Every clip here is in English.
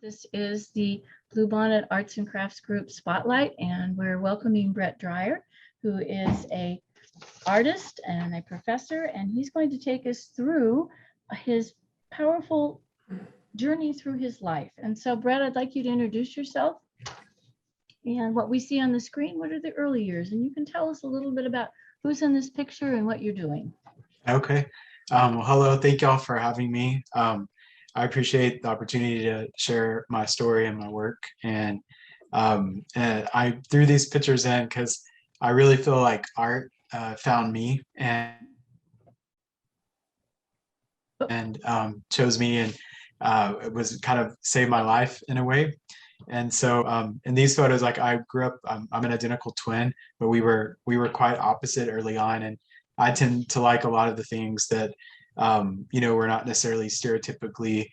This is the Bluebonnet Arts and Crafts Group Spotlight, and we're welcoming Brett Dyer, who is a artist and a professor, and he's going to take us through his powerful journey through his life. And so, Brett, I'd like you to introduce yourself and what we see on the screen. What are the early years? And you can tell us a little bit about who's in this picture and what you're doing. Okay. Well, hello. Thank y'all for having me. I appreciate the opportunity to share my story and my work. And I threw these pictures in because I really feel like art found me and chose me, and it was kind of saved my life in a way. And so in these photos, like I grew up, I'm an identical twin, but we were quite opposite early on. And I tend to like a lot of the things that were not necessarily stereotypically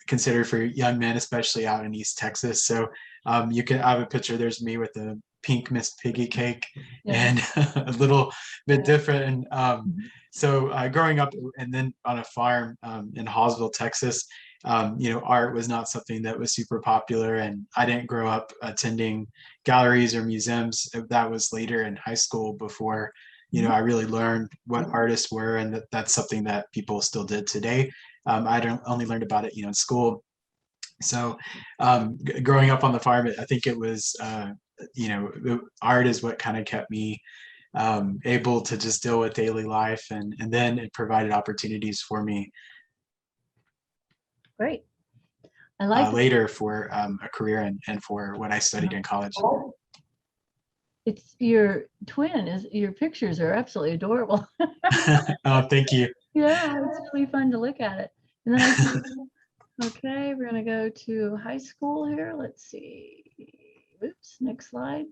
considered for young men, especially out in East Texas. So I have a picture. There's me with a pink Miss Piggy cake, and a little bit different. And so growing up and then on a farm in Hallsville, Texas, art was not something that was super popular, and I didn't grow up attending galleries or museums. That was later in high school before I really learned what artists were, and that's something that people still did today. Only learned about it in school. So growing up on the farm, I think it was art is what kind of kept me able to just deal with daily life, and then it provided opportunities for me Great. I like later for a career and for what I studied in college. It's your twin. Your pictures are absolutely adorable. Oh, thank you. Yeah, it's really fun to look at it. And then okay, we're gonna go to high school here. Let's see. Oops, next slide.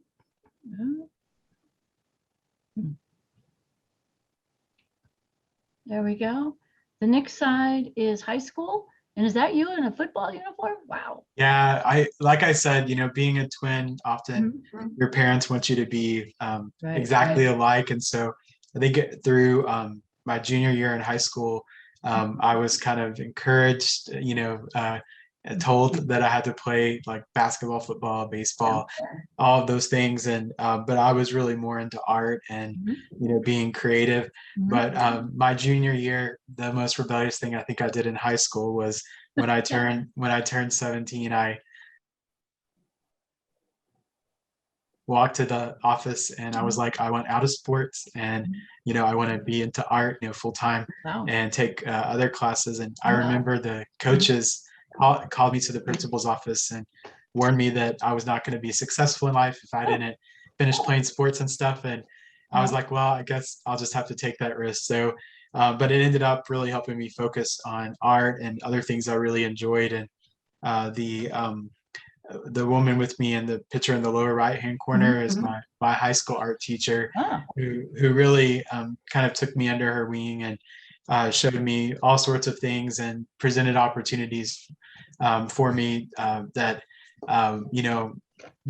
There we go. The next side is high school. And is that you in a football uniform? Wow. Yeah, like I said, being a twin, often your parents want you to be exactly alike. And so I think through my junior year in high school, I was kind of encouraged, told that I had to play like basketball, football, baseball, all of those things. And but I was really more into art and being creative. But my junior year, the most rebellious thing I think I did in high school was when I turned 17, I walked to the office and I was like, I want out of sports, and I want to be into art full time and take other classes. And I remember the coaches called me to the principal's office and warned me that I was not going to be successful in life if I didn't finish playing sports and stuff. And I was like, well, I guess I'll just have to take that risk. So but it ended up really helping me focus on art and other things I really enjoyed. And the woman with me in the picture in the lower right hand corner is my high school art teacher, who really kind of took me under her wing and showed me all sorts of things and presented opportunities for me that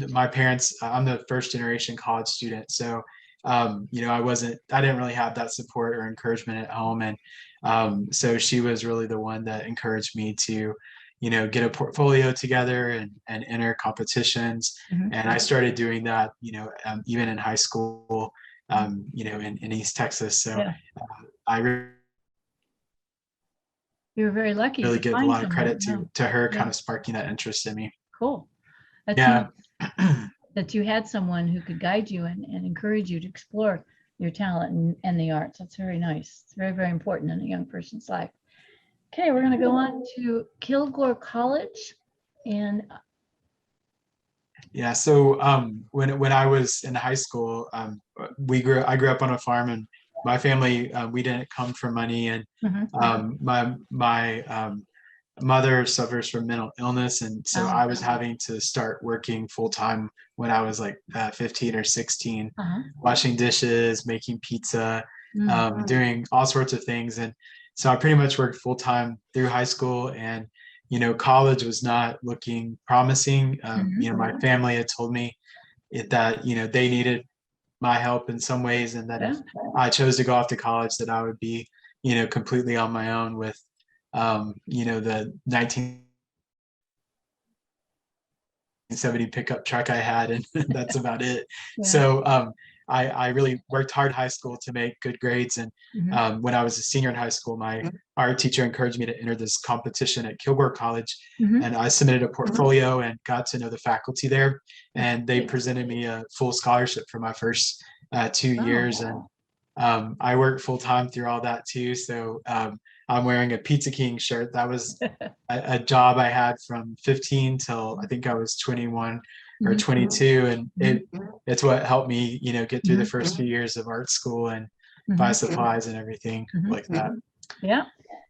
my parents, I'm the first generation college student, so I didn't really have that support or encouragement at home. And so she was really the one that encouraged me to get a portfolio together and enter competitions. And I started doing that even in high school in East Texas. So you were very lucky. Really give a lot of credit to her kind of sparking that interest in me. Cool. That's that you had someone who could guide you and encourage you to explore your talent and the arts. That's very nice. It's very, very important in a young person's life. Okay, we're going to go on to Kilgore College. And yeah, so when I was in high school, I grew up on a farm, and my family, we didn't come from money. And my mother suffers from mental illness, and so I was having to start working full time when I was like 15 or 16, washing dishes, making pizza, doing all sorts of things. And so I pretty much worked full time through high school, and college was not looking promising. My family had told me that they needed my help in some ways, and that if I chose to go off to college, that I would be completely on my own with the 1970 pickup truck I had, and that's about it. Yeah. So I really worked hard in high school to make good grades. And when I was a senior in high school, my art teacher encouraged me to enter this competition at Kilgore College. And I submitted a portfolio and got to know the faculty there. And they presented me a full scholarship for my first 2 years. And I worked full time through all that too. So I'm wearing a Pizza King shirt. That was a job I had from 15 till I think I was 21 or 22. And it's what helped me, get through the first few years of art school and buy supplies and everything like that. Yeah,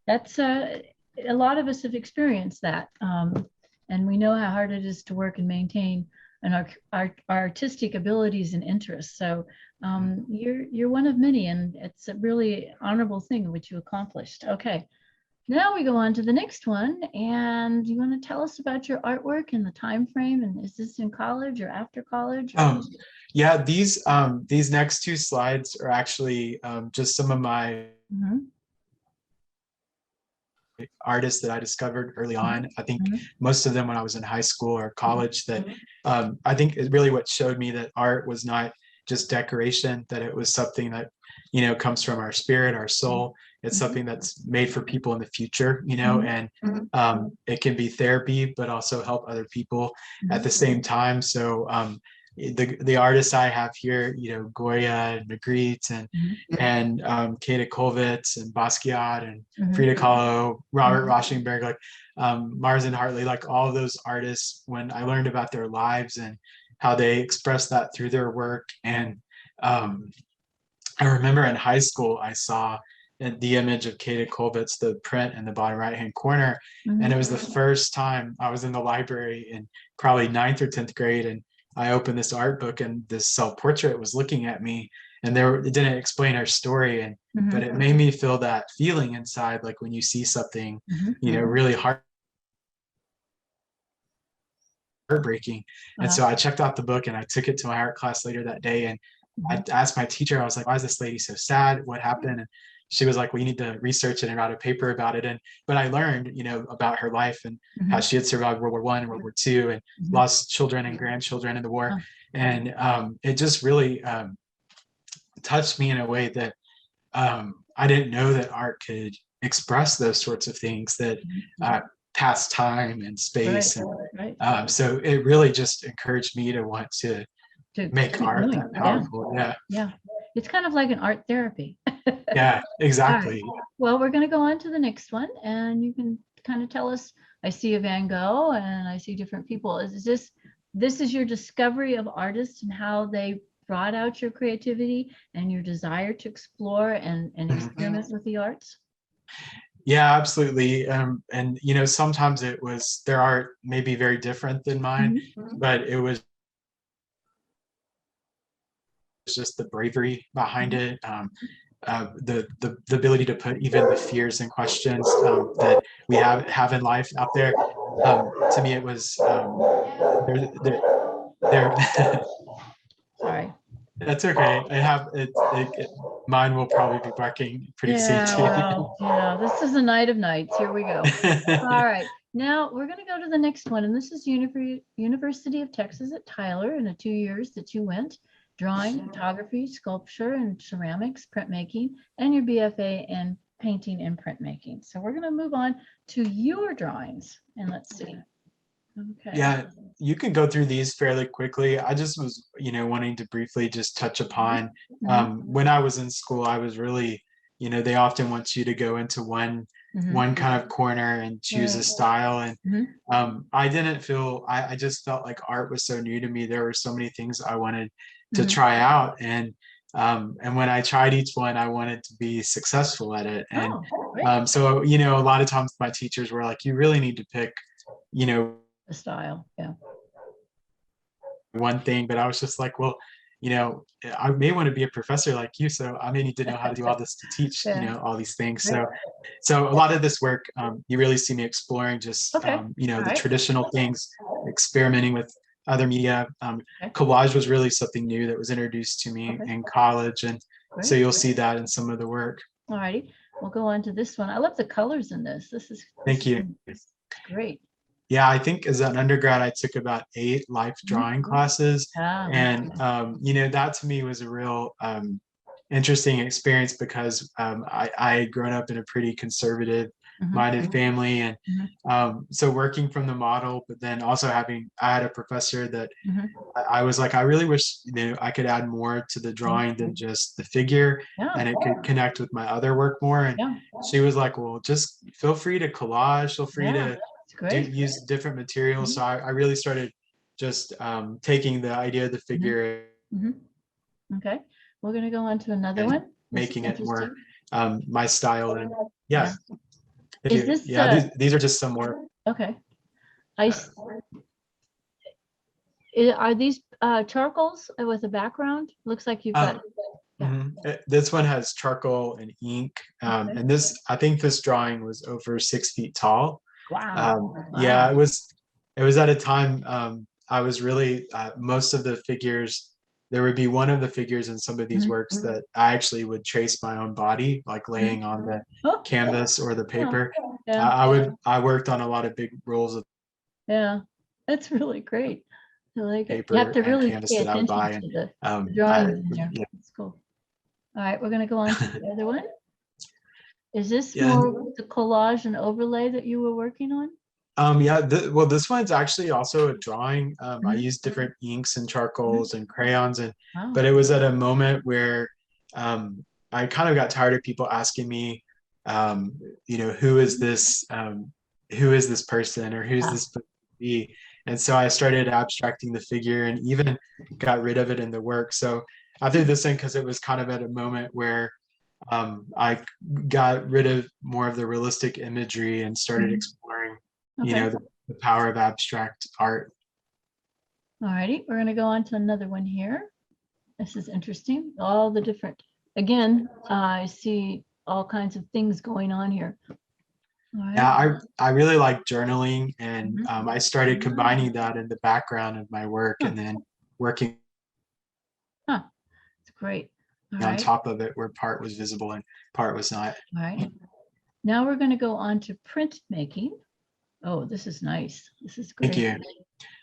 that's a lot of us have experienced that. And we know how hard it is to work and maintain our artistic abilities and interests. So you're one of many, and it's a really honorable thing which you accomplished. Okay, now we go on to the next one. And you want to tell us about your artwork and the time frame? And is this in college or after college? Yeah, these next two slides are actually just some of my artists that I discovered early on. I think most of them when I was in high school or college, that I think is really what showed me that art was not just decoration, that it was something that comes from our spirit, our soul. It's something that's made for people in the future, and it can be therapy, but also help other people at the same time. So the artists I have here, Goya and Magritte and Kata Kollwitz and Basquiat and Frida Kahlo, Robert Rauschenberg, like Marsden Hartley, like all of those artists, when I learned about their lives and how they express that through their work. And I remember in high school, I saw the image of Kata Kollwitz, the print in the bottom right-hand corner. And it was the first time I was in the library in probably 9th or 10th grade. And I opened this art book, and this self-portrait was looking at me, and it didn't explain her story. And but it made me feel that feeling inside, like when you see something, really heartbreaking. And so I checked out the book and I took it to my art class later that day. And I asked my teacher, I was like, why is this lady so sad? What happened? And she was like, well, you need to research it and write a paper about it. But I learned, about her life and how she had survived World War I and World War II and lost children and grandchildren in the war. And it just really touched me in a way that I didn't know that art could express those sorts of things that pass time and space. So it really just encouraged me to want to make art that powerful. Yeah. It's kind of like an art therapy. Yeah, exactly. Right. Well, we're going to go on to the next one, and you can kind of tell us. I see a Van Gogh and I see different people. This is your discovery of artists and how they brought out your creativity and your desire to explore and experiment with the arts? Yeah, absolutely. And sometimes their art may be very different than mine, but it was just the bravery behind it, the ability to put even the fears and questions that we have in life out there. To me, it was there. Sorry. That's okay. Mine will probably be barking pretty soon too. Well, this is a night of nights. Here we go. All right. Now we're going to go to the next one, and this is University of Texas at Tyler in the 2 years that you went. Drawing, photography, sculpture, and ceramics, printmaking, and your BFA in painting and printmaking. So we're going to move on to your drawings, and let's see. Okay. Yeah, you can go through these fairly quickly. I just was, wanting to briefly just touch upon when I was in school, I was really, they often want you to go into one kind of corner and choose a style. And I didn't feel, I just felt like art was so new to me. There were so many things I wanted to try out. And when I tried each one, I wanted to be successful at it. And so, a lot of times my teachers were like, you really need to pick, a style. Yeah. One thing, but I was just like, well, I may want to be a professor like you, so I may need to know how to do all this to teach, all these things. So a lot of this work, you really see me exploring just, the traditional things, experimenting with other media. Collage was really something new that was introduced to me in college, and so you'll see that in some of the work. All righty, we'll go on to this one. I love the colors in this. Thank you. Great. Yeah, I think as an undergrad, I took about 8 life drawing classes. Ah, And, that to me was a real interesting experience because I had grown up in a pretty conservative minded family. And so working from the model, but then also I had a professor that I was like, I really wish, I could add more to the drawing than just the figure yeah, and it could connect with my other work more. And yeah, she was like, well, just feel free to collage, feel free yeah. to It's great. use different materials. So I really started just taking the idea of the figure Mhm. Okay, we're gonna go on to another and one. This is making it more interesting. my style. And Yeah. yeah, thank Is you. this, Yeah, these are just some more. okay, I, Uh, are these charcoals with a background? Looks like you've got, um, yeah. This one has charcoal and ink. Okay. And I think this drawing was over 6 feet tall. Wow. Yeah, Wow. it was at a time I was really most of the figures. There would be one of the figures in some of these works that I actually would trace my own body, like laying on the Oh, canvas or the yeah, paper. yeah, I worked on a lot of big rolls of yeah. That's really great. I like it. You have paper to and really canvas pay that I would attention buy, and to the I drawings in there. yeah, That's cool. All right, we're gonna go on to the other one. Is this yeah. more the collage and overlay that you were working on? Yeah, well, this one's actually also a drawing. I Mhm. used different inks and charcoals and crayons, Wow. but it was at a moment where I kind of got tired of people asking me, who is this, who is this person, or who's Ah, this supposed to be? And so I started abstracting the figure and even got rid of it in the work. So I threw this in because it was kind of at a moment where I got rid of more of the realistic imagery and started exploring, okay. the power of abstract art. All righty, we're gonna go on to another one here. This is interesting. All the different, again, I see all kinds of things going on here. All right. Yeah, I really like journaling, and Mhm. I started combining that in the background of my work, Huh, and then working huh, it's great. All on right, top of it where part was visible and part was not. all right. Now we're gonna go on to printmaking. Oh, this is nice. This is Thank great. you.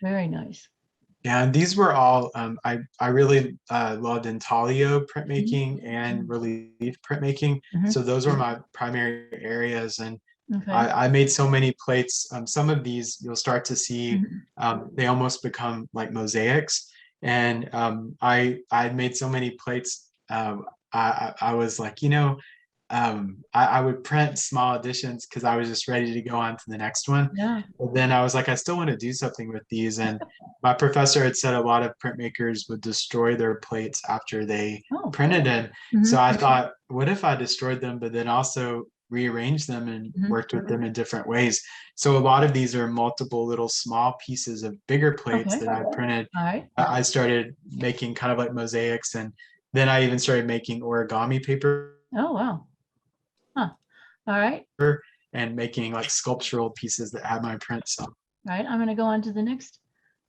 Very nice. Yeah, and these were all I really loved intaglio printmaking and Mhm. relief printmaking. Mhm. So those were my primary areas, and Okay. I made so many plates. Some of these you'll start to see Mhm. they almost become like mosaics. And I made so many plates. I was like, I would print small editions because I was just ready to go on to the next one. Yeah. But then I was like, I still want to do something with these. And my professor had said a lot of printmakers would destroy their plates after they Oh. printed it. So Mhm. I thought, what if I destroyed them, but then also rearranged them and Mhm. worked with them in different ways? So a lot of these are multiple little small pieces of bigger plates Okay. that I printed. All right. I started making kind of like mosaics, and then I even started making origami paper Oh, wow. Huh. All right. and making like sculptural pieces that had my prints on. All right. I'm gonna go on to the next.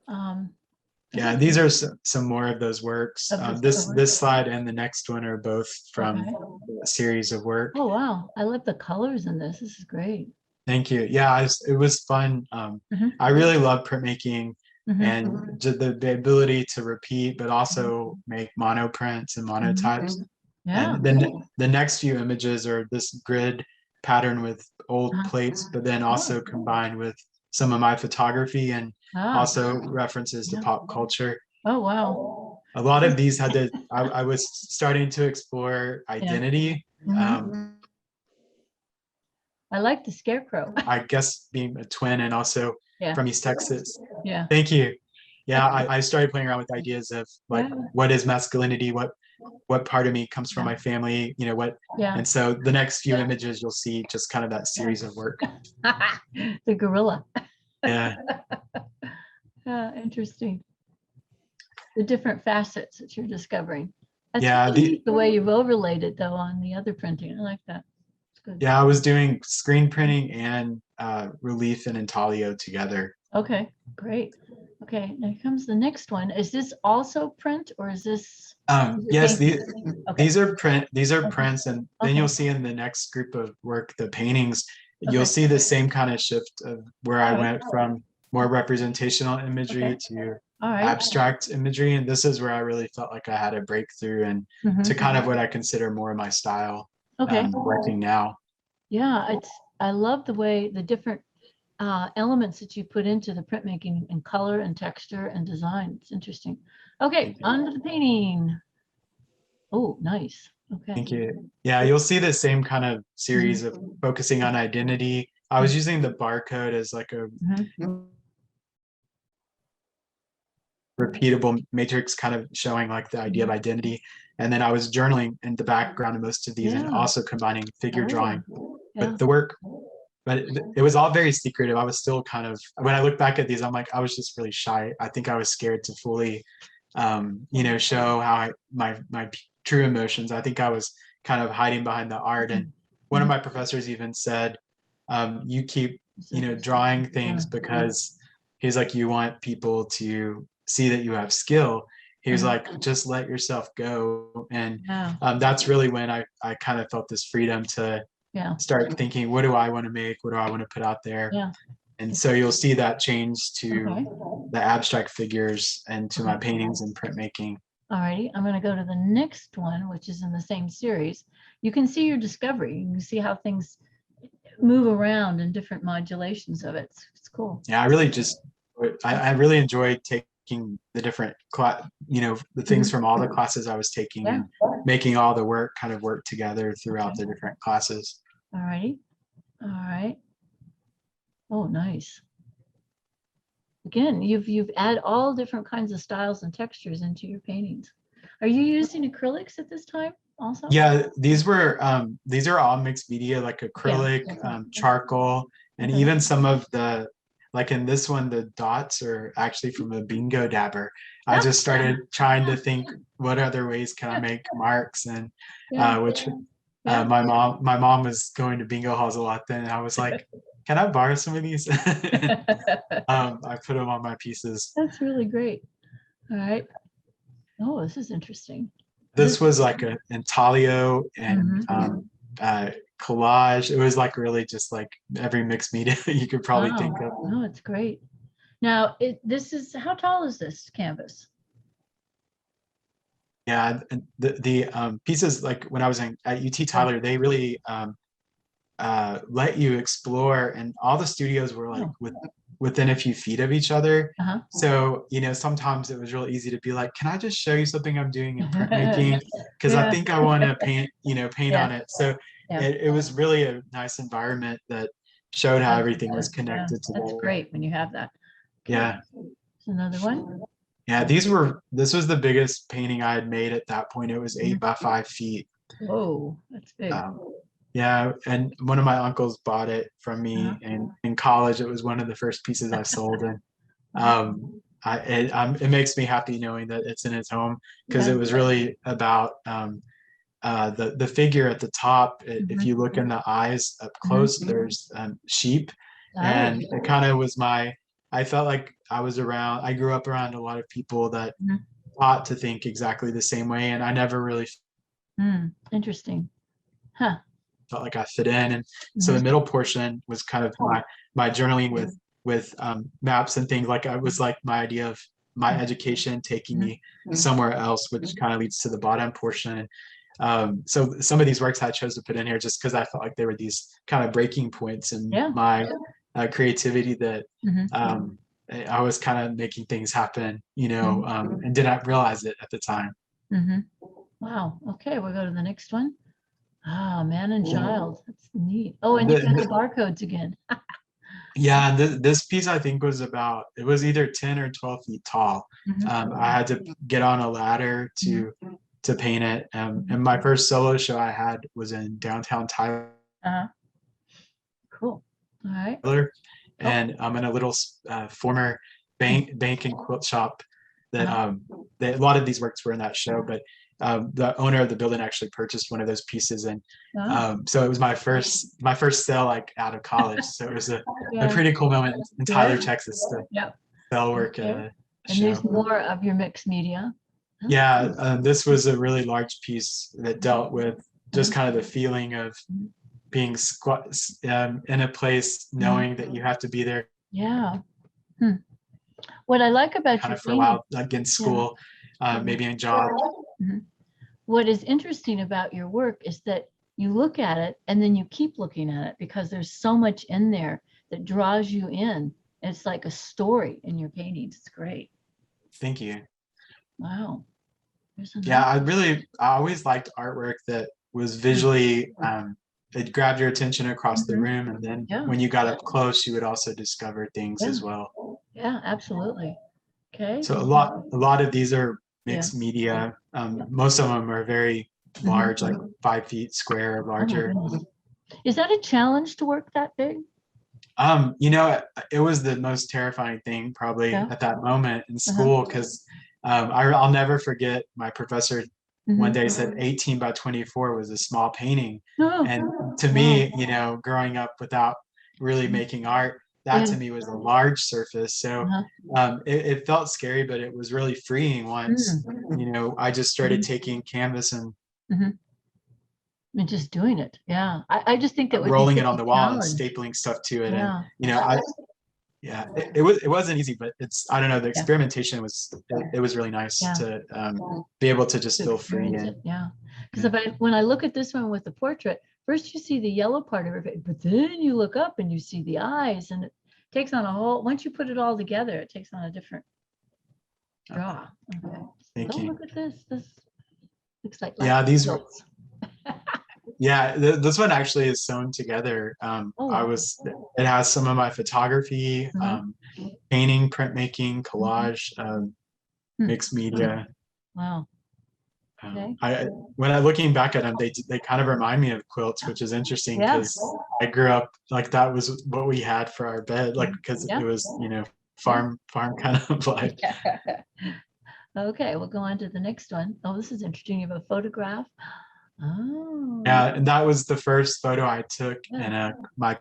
This Yeah, is these are some more of those works. of this. This slide and the next one are both from Okay. a series of work. Oh, wow. I love the colors in this. This is great. Thank you. Yeah, it was fun. Mhm. I really love printmaking Mhm. and the ability to repeat, but also make monoprints and monotypes. Yeah. And then the next few images are this grid pattern with old Uh-huh. plates, but then Oh, also combined with some of my photography and ah, also references to yeah. pop culture. Oh, wow. A lot of these had to, I was starting to explore Yeah. identity. Mhm. I like the scarecrow. I guess being a twin and also Yeah. from East Texas. Yeah. Thank you. Yeah, That's, I started playing around with ideas of like, yeah. what is masculinity? What part of me comes from Yeah. my family? Yeah. And so the next few images you'll see just kind of that series of work. The gorilla. Yeah. Interesting. The different facets that you're discovering. That's Yeah. really neat the way you've overlaid it though on the other printing. I like that. It's good. Yeah, I was doing screen printing and relief and intaglio together. Okay, great. Okay, now comes the next one. Is this also print or is this? Yes, Okay. these are prints, and then Okay. you'll see in the next group of work the paintings. you'll see the same kind of shift of where I All right. went from more representational imagery Okay. to All right. abstract imagery. And this is where I really felt like I had a breakthrough and to kind of what I consider more my style Okay. working now. Yeah, I love the way the different elements that you put into the printmaking in color and texture and design. It's interesting. Okay, on to the painting. Oh, nice. Okay. Thank you. Yeah, you'll see the same kind of series of focusing on identity. I was using the barcode as like a repeatable matrix, kind of showing like the idea of identity. And then I was journaling in the background of most of these and also combining figure drawing with the work. But it was all very secretive. I was still kind of, when I look back at these, I'm like, I was just really shy. I think I was scared to fully, show how my true emotions. I think I was kind of hiding behind the art. And one of my professors even said, you keep, drawing things because he's like, you want people to see that you have skill. He was like, just let yourself go. And that's really when I kind of felt this freedom to start thinking, what do I want to make? What do I want to put out there? And so you'll see that change to the abstract figures and to my paintings and printmaking. All righty, I'm going to go to the next one, which is in the same series. You can see your discovery. You can see how things move around in different modulations of it. It's cool. Yeah, I really enjoyed taking the different, the things from all the classes I was taking and making all the work kind of work together throughout the different classes. All righty. All right. Oh, nice. Again, you've added all different kinds of styles and textures into your paintings. Are you using acrylics at this time also? Yeah, these are all mixed media, like acrylic, charcoal, and even some of the, like in this one, the dots are actually from a bingo dabber. I just started trying to think, what other ways can I make marks, and my mom was going to bingo halls a lot then, and I was like, can I borrow some of these? I put them on my pieces. That's really great. All right. Oh, this is interesting. This was like an intaglio and collage. It was like really just like every mixed media you could probably think of. No, it's great. Now, this is, how tall is this canvas? Yeah, the pieces, like when I was at UT Tyler, they really let you explore, and all the studios were like within a few feet of each other. So, sometimes it was real easy to be like, can I just show you something I'm doing in printmaking? Because I think I want to paint on it. So it was really a nice environment that showed how everything was connected together. That's great when you have that. Okay. Yeah. Another one. Yeah, this was the biggest painting I had made at that point. It was 8 by 5 feet. Whoa, that's big. Yeah, and one of my uncles bought it from me in college. It was one of the first pieces I sold, and it makes me happy knowing that it's in his home, because it was really about the figure at the top. If you look in the eyes up close, there's sheep, and it kind of was I felt like I grew up around a lot of people that taught to think exactly the same way, and I never really interesting. Huh. Felt like I fit in. And so the middle portion was kind of my journaling with maps and things. Like, I was like, my idea of my education taking me somewhere else, which kind of leads to the bottom portion. So some of these works I chose to put in here just because I felt like they were these kind of breaking points in my creativity, that I was kind of making things happen, and did not realize it at the time. Wow. Okay, we'll go to the next one. Ah, man and child. That's neat. Oh, and you've got the barcodes again. Yeah, this piece I think was either 10 or 12 feet tall. I had to get on a ladder to paint it. And my first solo show I had was in downtown Tyler. Cool. All right. And I'm in a little former bank and quilt shop that a lot of these works were in that show, but the owner of the building actually purchased one of those pieces, and so it was my first sale, like, out of college. So it was a pretty cool moment in Tyler, Texas, to sell work at a show. And there's more of your mixed media. Yeah, this was a really large piece that dealt with just kind of the feeling of being in a place knowing that you have to be there Yeah. What I like about kind your of for a painting, while, like in school, maybe in job. what is interesting about your work is that you look at it and then you keep looking at it because there's so much in there that draws you in. It's like a story in your paintings. It's great. Thank you. Wow. There's Yeah, another. I always liked artwork that was visually, it grabbed your attention across the room, and then Yeah. when you got up close, you would also discover things Yeah. as well. Yeah, absolutely. Okay. So a lot of these are mixed Yeah. media. Most of them are very large, like 5 feet square or Oh my larger. goodness. Is that a challenge to work that big? You know, it was the most terrifying thing probably Yeah. at that moment in school, because I'll never forget my professor one day said 18 by 24 was a small painting. Oh, And to me, you know, growing up without really making art, that to me was a large surface. So it felt scary, but it was really freeing once, you know, I just started taking canvas and and just doing it. Yeah. I just think that would be rolling it such on a the wall and challenge. stapling stuff to it. And, Yeah. you know, it wasn't easy, but it's, I don't know, the experimentation was, it was really nice to be able to just feel free. experience it. Yeah. Because when I look at this one with the portrait, first you see the yellow part of it, but then you look up and you see the eyes, and it takes on a whole, once you put it all together, it takes on a different draw. Okay. Thank you. Look at this. This looks like Yeah, these were, quilts. yeah, this one actually is sewn together. It has some of my photography, painting, printmaking, collage, mixed media. Wow. Okay. When I'm looking back at them, they kind of remind me of quilts, which is interesting because I grew up like that was what we had for our bed, like because it was, you know, farm kind of life. Okay, we'll go on to the next one. Oh, this is interesting. You have a photograph. Oh. Yeah, and that was the first photo I took in my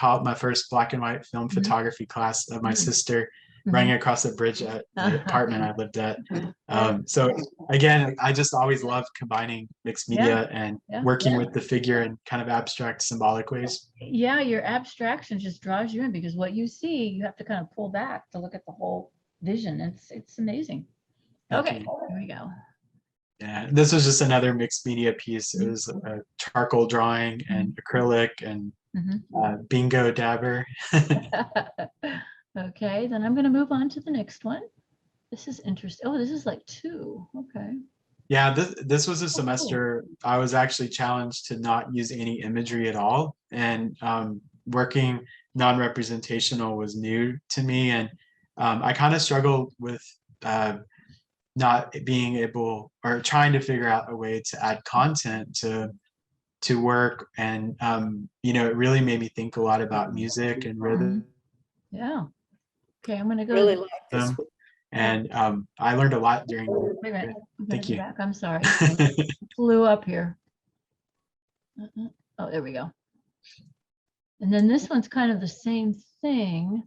my first black and white film photography class of my sister running across the bridge at the apartment I lived at. So again, I just always loved combining mixed media and working with the figure in kind of abstract, symbolic ways. Yeah, your abstraction just draws you in because what you see, you have to kind of pull back to look at the whole vision. It's amazing. Okay, here we go. Yeah, this was just another mixed media piece. It was a charcoal drawing and acrylic and bingo dabber. Okay, then I'm going to move on to the next one. This is interesting. Oh, this is like 2. Okay. Yeah, this was a semester I was actually challenged to not use any imagery at all. And working non-representational was new to me. And I kind of struggled with not being able or trying to figure out a way to add content to work. And, you know, it really made me think a lot about music and rhythm. Yeah. Okay, I'm going to go. Really like this one. And I learned a lot during. Wait a minute. Thank you. Back. I'm sorry. Flew up here. Oh, there we go. And then this one's kind of the same thing.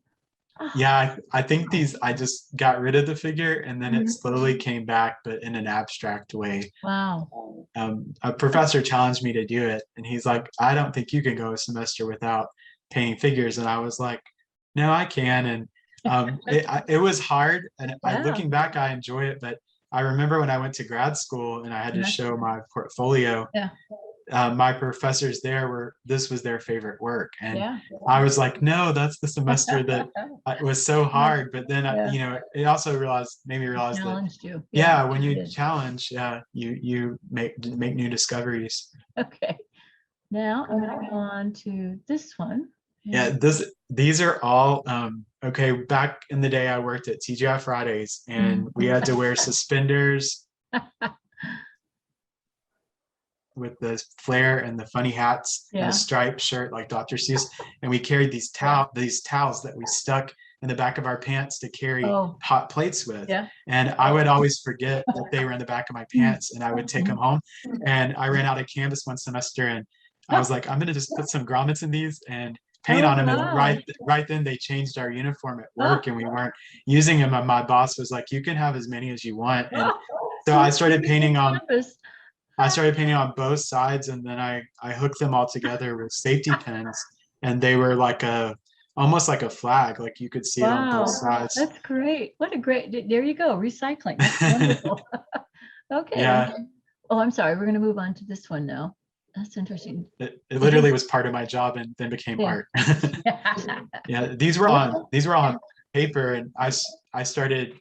Yeah, I think I just got rid of the figure and then it slowly came back, but in an abstract way. Wow. A professor challenged me to do it, and he's like, I don't think you can go a semester without painting figures. And I was like, no, I can. And it was hard. And looking back, I enjoy it. But I remember when I went to grad school and I had to show my portfolio. My professors there this was their favorite work. And I was like, no, that's the semester that it was so hard. But then, you know, it also made me realize that, when you challenge, you make new discoveries. Okay. Now I'm going to go on to this one. Yeah, these are all, okay, back in the day I worked at TGI Fridays and we had to wear suspenders with the flare and the funny hats and a striped shirt like Dr. Seuss, and we carried these towels that we stuck in the back of our pants to carry hot plates with. And I would always forget that they were in the back of my pants, and I would take them home. And I ran out of canvas one semester, and I was like, I'm gonna just put some grommets in these and paint on them. And right then they changed our uniform at work, and we weren't using them. And my boss was like, you can have as many as you want. And so I started painting on. I started painting on both sides, and then I hooked them all together with safety pins, and they were like almost like a flag, like you could see it on both Wow, sides. that's great. What a great, there you go, recycling. That's wonderful. Okay. Yeah, Oh, I'm sorry. We're going to move on to this one now. That's interesting. it Is literally this, was part of my job and then became yeah. art. Yeah, these were on paper, and I started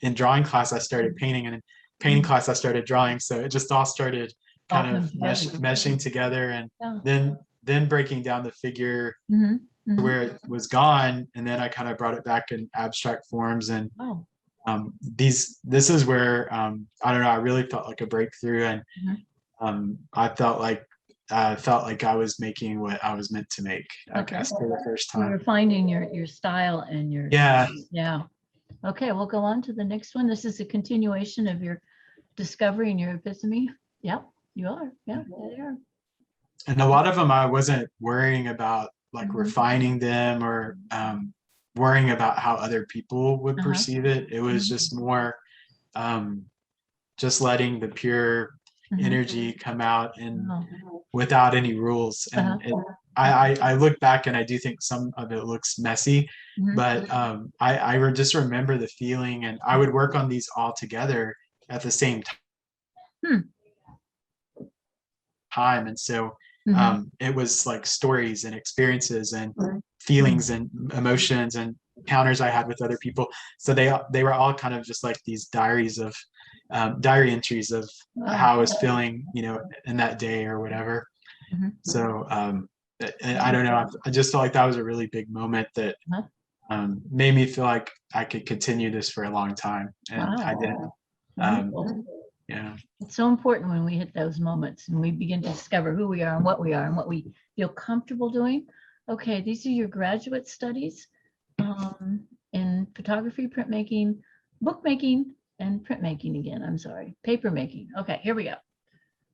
in drawing class. I started painting, and in painting class I started drawing. So it just all started All kind come of together. meshing together, and Yeah. then breaking down the figure Mm-hmm. where it was gone, and then I kind of brought it back in abstract forms. And Oh. this is where I don't know. I really felt like a breakthrough, and I felt like I was making what I was meant to make, I Okay. guess, for the first So time. you're finding your style and your, Yeah. yeah. Okay, we'll go on to the next one. This is a continuation of your discovery and your epiphany. Yep, you are. Yeah, they are. And a lot of them I wasn't worrying about like Mhm. refining them or worrying about how other people would Uh-huh. perceive it. It was just more um, just letting the pure Mhm. energy come out and Oh. without any rules. And I look back and I do think some of it looks messy, Mhm. but just remember the feeling, and I would work on these all together at the same Hmm. time. And so it was like stories and experiences and feelings and emotions and encounters I had with other people. So they were all kind of just like these diaries of diary entries of Wow. how I was feeling, in that day or whatever. Mhm. So I don't know. I just felt like that was a really big moment that made me feel like I could continue this for a long time, and I Wow. didn't. Wonderful. Yeah. It's so important when we hit those moments and we begin to discover who we are and what we are and what we feel comfortable doing. Okay, these are your graduate studies in photography, printmaking, bookmaking, and printmaking again. I'm sorry, paper making. Okay, here we go.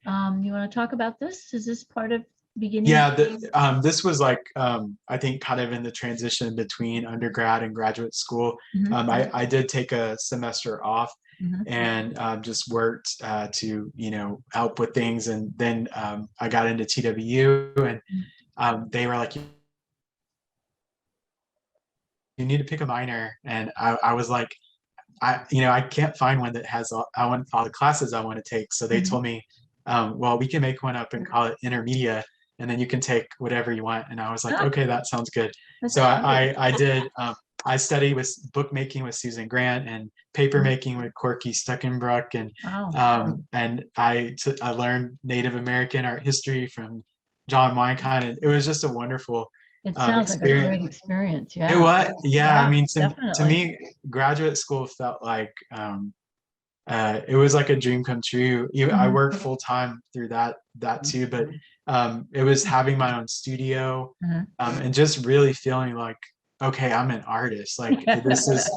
You want to talk about this? Is this part of beginning? Yeah, this was like I think kind of in the transition between undergrad and graduate school. I did take a semester off and just worked to help with things, and then I got into TWU, and they were like, you need to pick a minor, and I was like, I can't find one that has I want all the classes I want to take. So they told me, well, we can make one up and call it intermedia, and then you can take whatever you want. And I was like, okay, that sounds good. So I did. I studied with bookmaking with Susan Grant and paper making with Corky Stuckenbrook, and I learned Native American art history from John Weinkind, and it was just a wonderful It sounds like a experience. great experience. Yeah. It was, yeah. I mean, to definitely. me, graduate school felt like it was like a dream come true. I worked full time through that too, but it was having my own studio and just really feeling like, okay, I'm an artist. Like this is,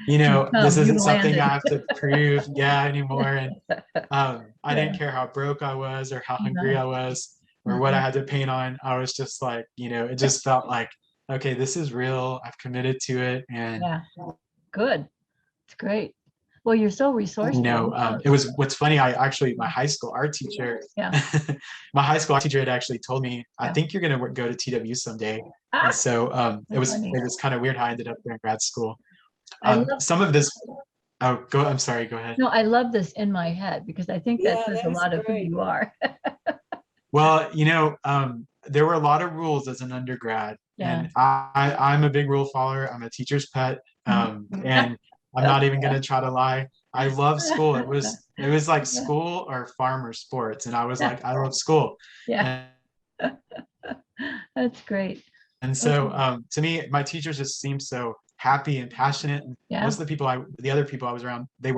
this isn't something I have to prove, anymore. And I didn't care how broke I was or how hungry I was or what I had to paint on. I was just like, it just felt like, okay, this is real. I've committed to it, and good. It's great. Well, you're so resourceful. it was what's funny. My high school art teacher, my high school art teacher had actually told me, I think you're gonna go to TW someday. And so it was kind of weird how I ended up there in grad school. Some of this. Oh, go. I'm sorry. Go ahead. No, I love this in my head because I think that says a lot of who you are. Well, there were a lot of rules as an undergrad, and I'm a big rule follower. I'm a teacher's pet, and I'm not even gonna try to lie. I love school. It was like school or farm or sports, and I was like, I love school. Yeah, that's great. And so, to me, my teachers just seemed so happy and passionate. And most of the other people I was around, they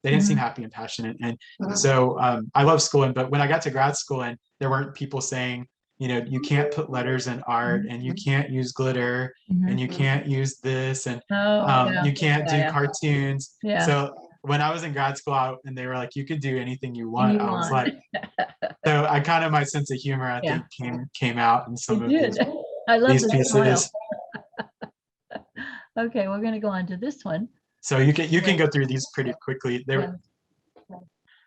didn't seem happy and passionate. And so I love school. But when I got to grad school and there weren't people saying, you can't put letters in art and you can't use glitter and you can't use this and you can't do cartoons. So when I was in grad school and they were like, you could do anything you want, I was like, so my sense of humor, I think came out in some of these pieces. Okay, we're going to go on to this one. So you can go through these pretty quickly.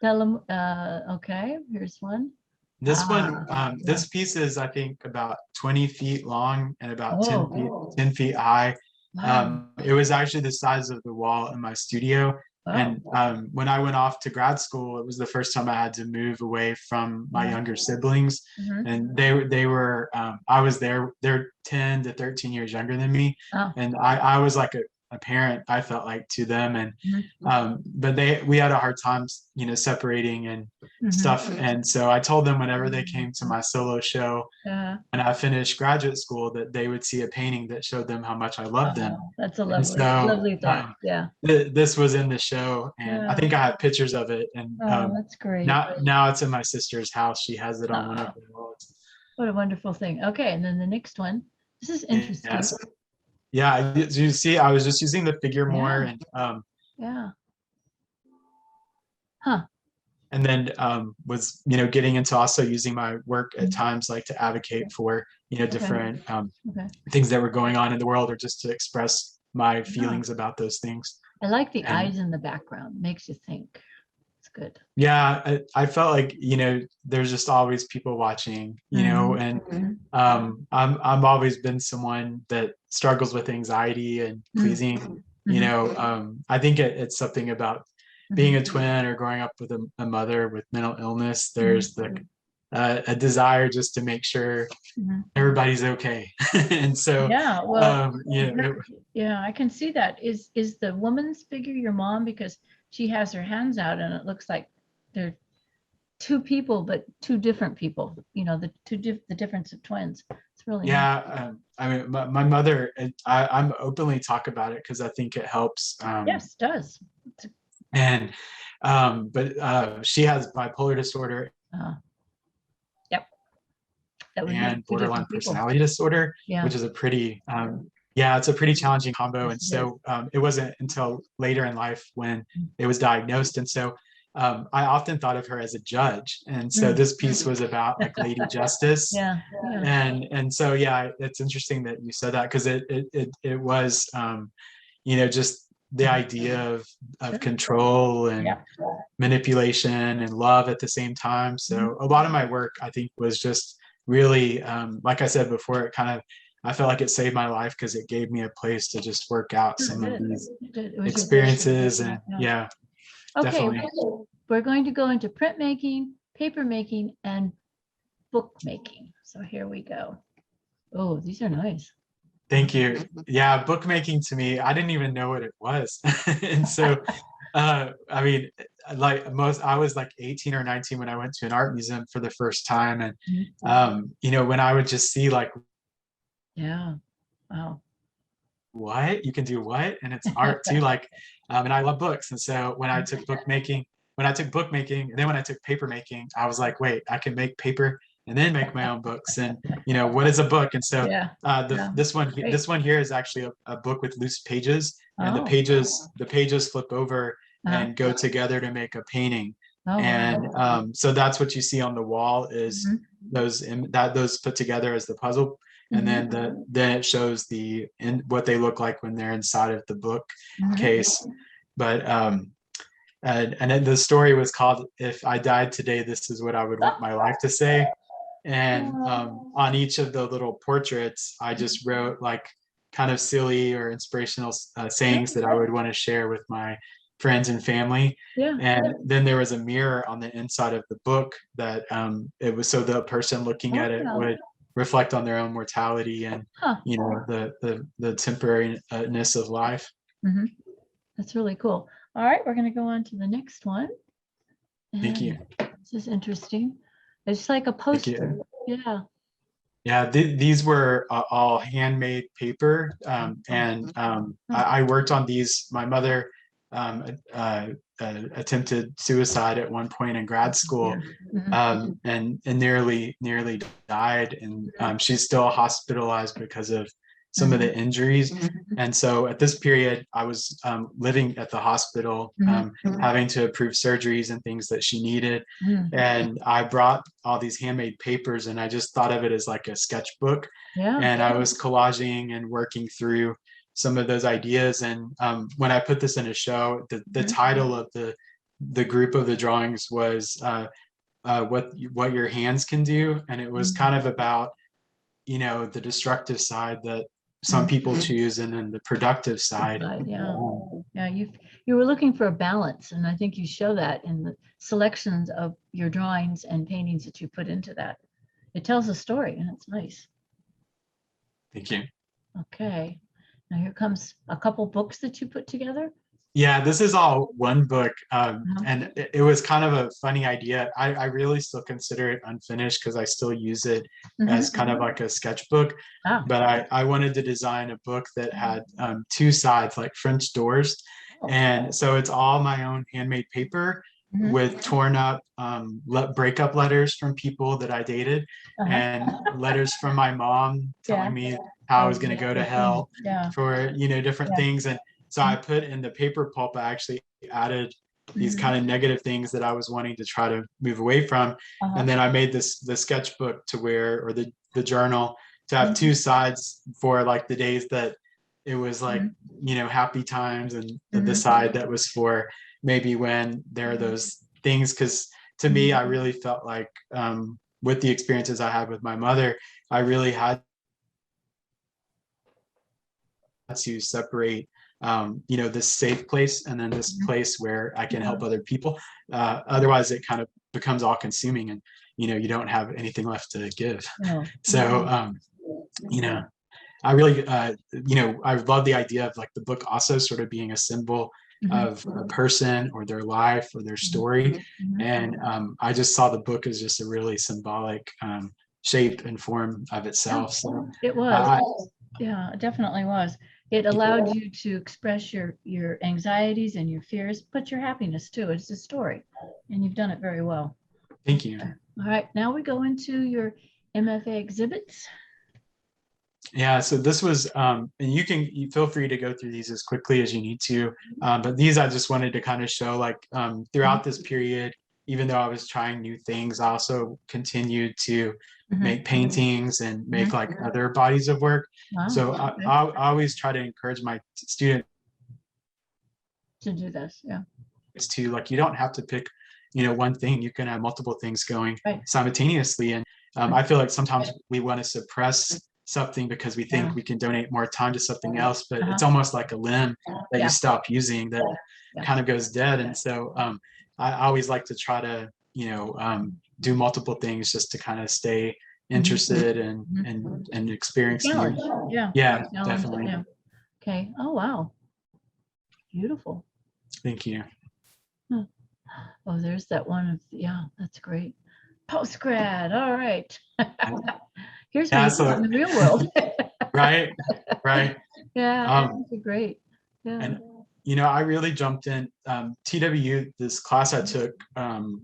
Okay, here's one. This one, Yeah. this piece is, I think, about 20 feet long and about 10 feet, Oh, 10 feet high. wow. It was actually the size of the wall in my studio. Wow. And when I went off to grad school, it was the first time I had to move away from my Yeah. younger siblings. Mhm. And they were, I was there, they're 10 to 13 years younger than me. Oh. And I was like a parent, I felt like, to them. And Mhm. but we had a hard time, separating and Mhm. stuff. And so I told them whenever they came to my solo show Yeah. and I finished graduate school that they would see a painting that showed them how much I loved them. Oh, that's a And so lovely thought. Yeah. this was in the show, and I Yeah. think I have pictures of it. And Oh, that's great. now it's in my sister's house. She has it on one of Oh, the walls. what a wonderful thing. Okay, and then the next one. This is interesting. Yes. Yeah, you see, I was just using the figure more, Yeah. Yeah. Huh. and then was getting into also using my work at times like to advocate for different Okay. things that were going on in the world, or just to express my Yeah. feelings about those things. I like the And eyes in the background. Makes you think. It's good. yeah, I felt like there's just always people watching, Mhm. and Mhm. I've always been someone that struggles with anxiety and pleasing. I think it's something about being a twin or growing up with a mother with mental illness. There's a desire just to make sure Mhm. everybody's okay. And so Yeah, well, it- yeah, I can see that. Is the woman's figure your mom? Because she has her hands out and it looks like they're two people, but two different people. The difference of twins. It's really nice. yeah, I mean, my mother, I'm openly talk about it because I think it helps. Yes, it does. And but she has bipolar disorder Uh, yep, that would be and two borderline different people. personality disorder, Yeah. which is a pretty yeah, it's a pretty challenging combo. Yes, And it is. so it wasn't until later in life when it was diagnosed. And so I often thought of her as a judge. And so this piece was about like Lady Justice. Yeah, yeah. And so yeah, it's interesting that you said that, because it was just the idea of control and Yeah. manipulation and love at the same time. So a lot of my work, I think, was just really like I said before, I felt like it saved my life because it gave me a place to just work out some of these It was your experiences. vision. And yeah, Okay, definitely. we're going to go into printmaking, paper making, and bookmaking. So here we go. Oh, these are nice. Thank you. Yeah, bookmaking to me, I didn't even know what it was. And so I mean, I was like 18 or 19 when I went to an art museum for the first time. And when I would just see like, Yeah. Wow. what you can do, what, and it's art too, like and I love books. And so when I took bookmaking, and then when I took paper making, I was like, wait, I can make paper and then make my own books. And what is a book? And so Yeah. this Great. one here is actually a book with loose pages, and Oh. the pages flip over and go together to make a painting. Oh, And wow. so that's what you see on the wall is those put together as the puzzle. And then then it shows what they look like when they're inside of the bookcase. But and then the story was called "If I Died Today, This Is What I Would Want My Life to Say." And on each of the little portraits, I just wrote like kind of silly or inspirational sayings that I would want to share with my friends and family. Yeah. And then there was a mirror on the inside of the book that it was so the person looking at it would reflect on their own mortality and the temporariness of life. That's really cool. All right, we're going to go on to the next one. Thank you. This is interesting. It's like a poster. Yeah. Yeah, these were all handmade paper, and I worked on these. My mother attempted suicide at one point in grad school, and nearly died, and she's still hospitalized because of some of the injuries. And so at this period, I was living at the hospital, having to approve surgeries and things that she needed. And I brought all these handmade papers, and I just thought of it as like a sketchbook. And I was collaging and working through some of those ideas. And when I put this in a show, the title of the the group of the drawings was what your hands can do, and it was kind of about, you know, the destructive side that some people choose, and then the productive side. Yeah, yeah. You were looking for a balance, and I think you show that in the selections of your drawings and paintings that you put into that. It tells a story, and it's nice. Thank you. Okay, now here comes a couple books that you put together. Yeah, this is all one book, and it was kind of a funny idea. I really still consider it unfinished because I still use it as kind of like a sketchbook. But I wanted to design a book that had two sides, like French doors. And so it's all my own handmade paper with torn up breakup letters from people that I dated, and letters from my mom telling me how I was going to go to hell for, you know, different things. And so I put in the paper pulp, I actually added these kind of negative things that I was wanting to try to move away from. And then I made the sketchbook to where, or the journal, to have two sides for like the days that it was like, you know, happy times, and the side that was for maybe when there are those things. Because to me, I really felt like with the experiences I had with my mother, I really had to separate you know, this safe place and then this place where I can help other people. Otherwise it kind of becomes all consuming, and, you know, you don't have anything left to give. So, you know, I really, you know, I love the idea of like the book also sort of being a symbol of a person or their life or their story. And I just saw the book as just a really symbolic shape and form of itself. So it was, yeah, it definitely was. It allowed you to express your anxieties and your fears, but your happiness too. It's a story, and you've done it very well. Thank you. All right, now we go into your MFA exhibits. Yeah, so this was, and you feel free to go through these as quickly as you need to, but these I just wanted to kind of show, like, throughout this period, even though I was trying new things, I also continued to make paintings and make like other bodies of work. So I always try to encourage my students to do this. Yeah. It's to, like, you don't have to pick, you know, one thing. You can have multiple things going simultaneously. And I feel like sometimes we want to suppress something because we think we can donate more time to something else, but it's almost like a limb that you stop using that kind of goes dead. And so I always like to try to, you know, do multiple things just to kind of stay interested and experiencing. Yeah, definitely. Yeah. Okay. Oh, wow. Beautiful. Thank you. Oh, there's that one of, yeah, that's great. Postgrad. All right. Here's me in the real world. Right. Yeah, great. Yeah. And, you know, I really jumped in. TW, this class I took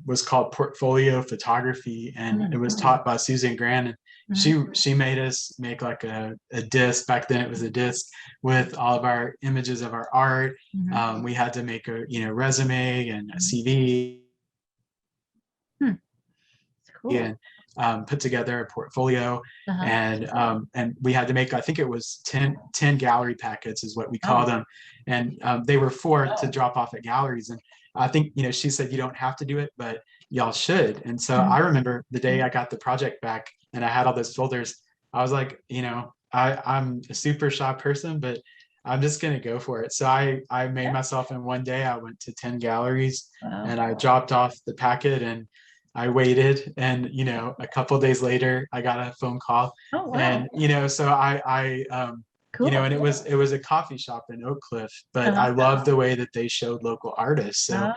was called Portfolio Photography, and it was taught by Susan Grant. And she made us make like a disc. Back then it was a disc with all of our images of our art. We had to make a, you know, resume and a CV. Cool. And put together a portfolio, and we had to make, I think it was 10 gallery packets is what we call them, and they were to drop off at galleries. And I think, you know, she said you don't have to do it, but y'all should. And so I remember the day I got the project back and I had all those folders, I was like, you know, I'm a super shy person, but I'm just gonna go for it. So I made myself, in one day I went to 10 galleries and I dropped off the packet, and I waited, and, you know, a couple days later I got a phone call. And, you know, so I you know, and it was a coffee shop in Oak Cliff, but I love the way that they showed local artists. So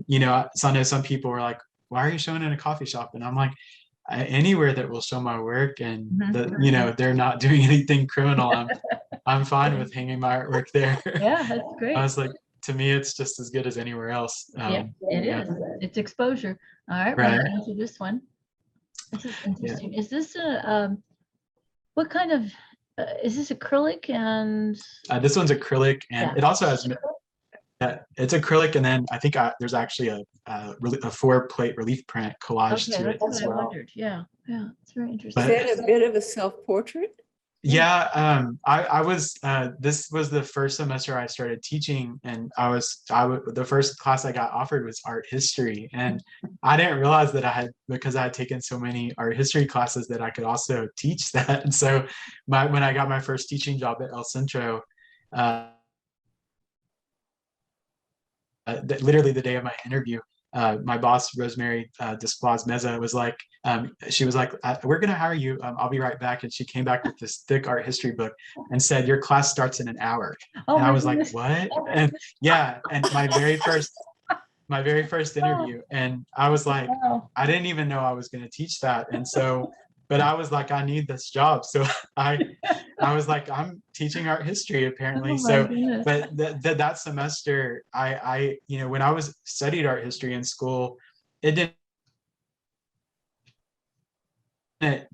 you know, so I know some people were like, why are you showing in a coffee shop? And I'm like, anywhere that will show my work, and you know, they're not doing anything criminal, I'm fine with hanging my artwork there. Yeah, that's great. I was like, to me, it's just as good as anywhere else. Yeah, it is. It's exposure. All right, we're going to this one. This is interesting. Is this a what kind of is this acrylic? And this one's acrylic, and it also has it's acrylic, and then I think there's actually a 4-plate relief print collage to it as well. I wondered. Yeah, it's very interesting. Is that a bit of a self-portrait? Yeah, I was this was the first semester I started teaching, and the first class I got offered was art history, and I didn't realize that because I had taken so many art history classes that I could also teach that. And so when I got my first teaching job at El Centro, uh, literally the day of my interview, my boss, Rosemary Desplas Meza, was like, she was like, we're going to hire you. I'll be right back. And she came back with this thick art history book and said, your class starts in an hour. Oh And I my was like, goodness. what? And yeah. And my very first interview, and I was like, Wow. I didn't even know I was going to teach that. And so, but I was like, I need this job. So I I was like, I'm teaching art history apparently. Oh my So, goodness. but that semester, when I was studied art history in school, it didn't.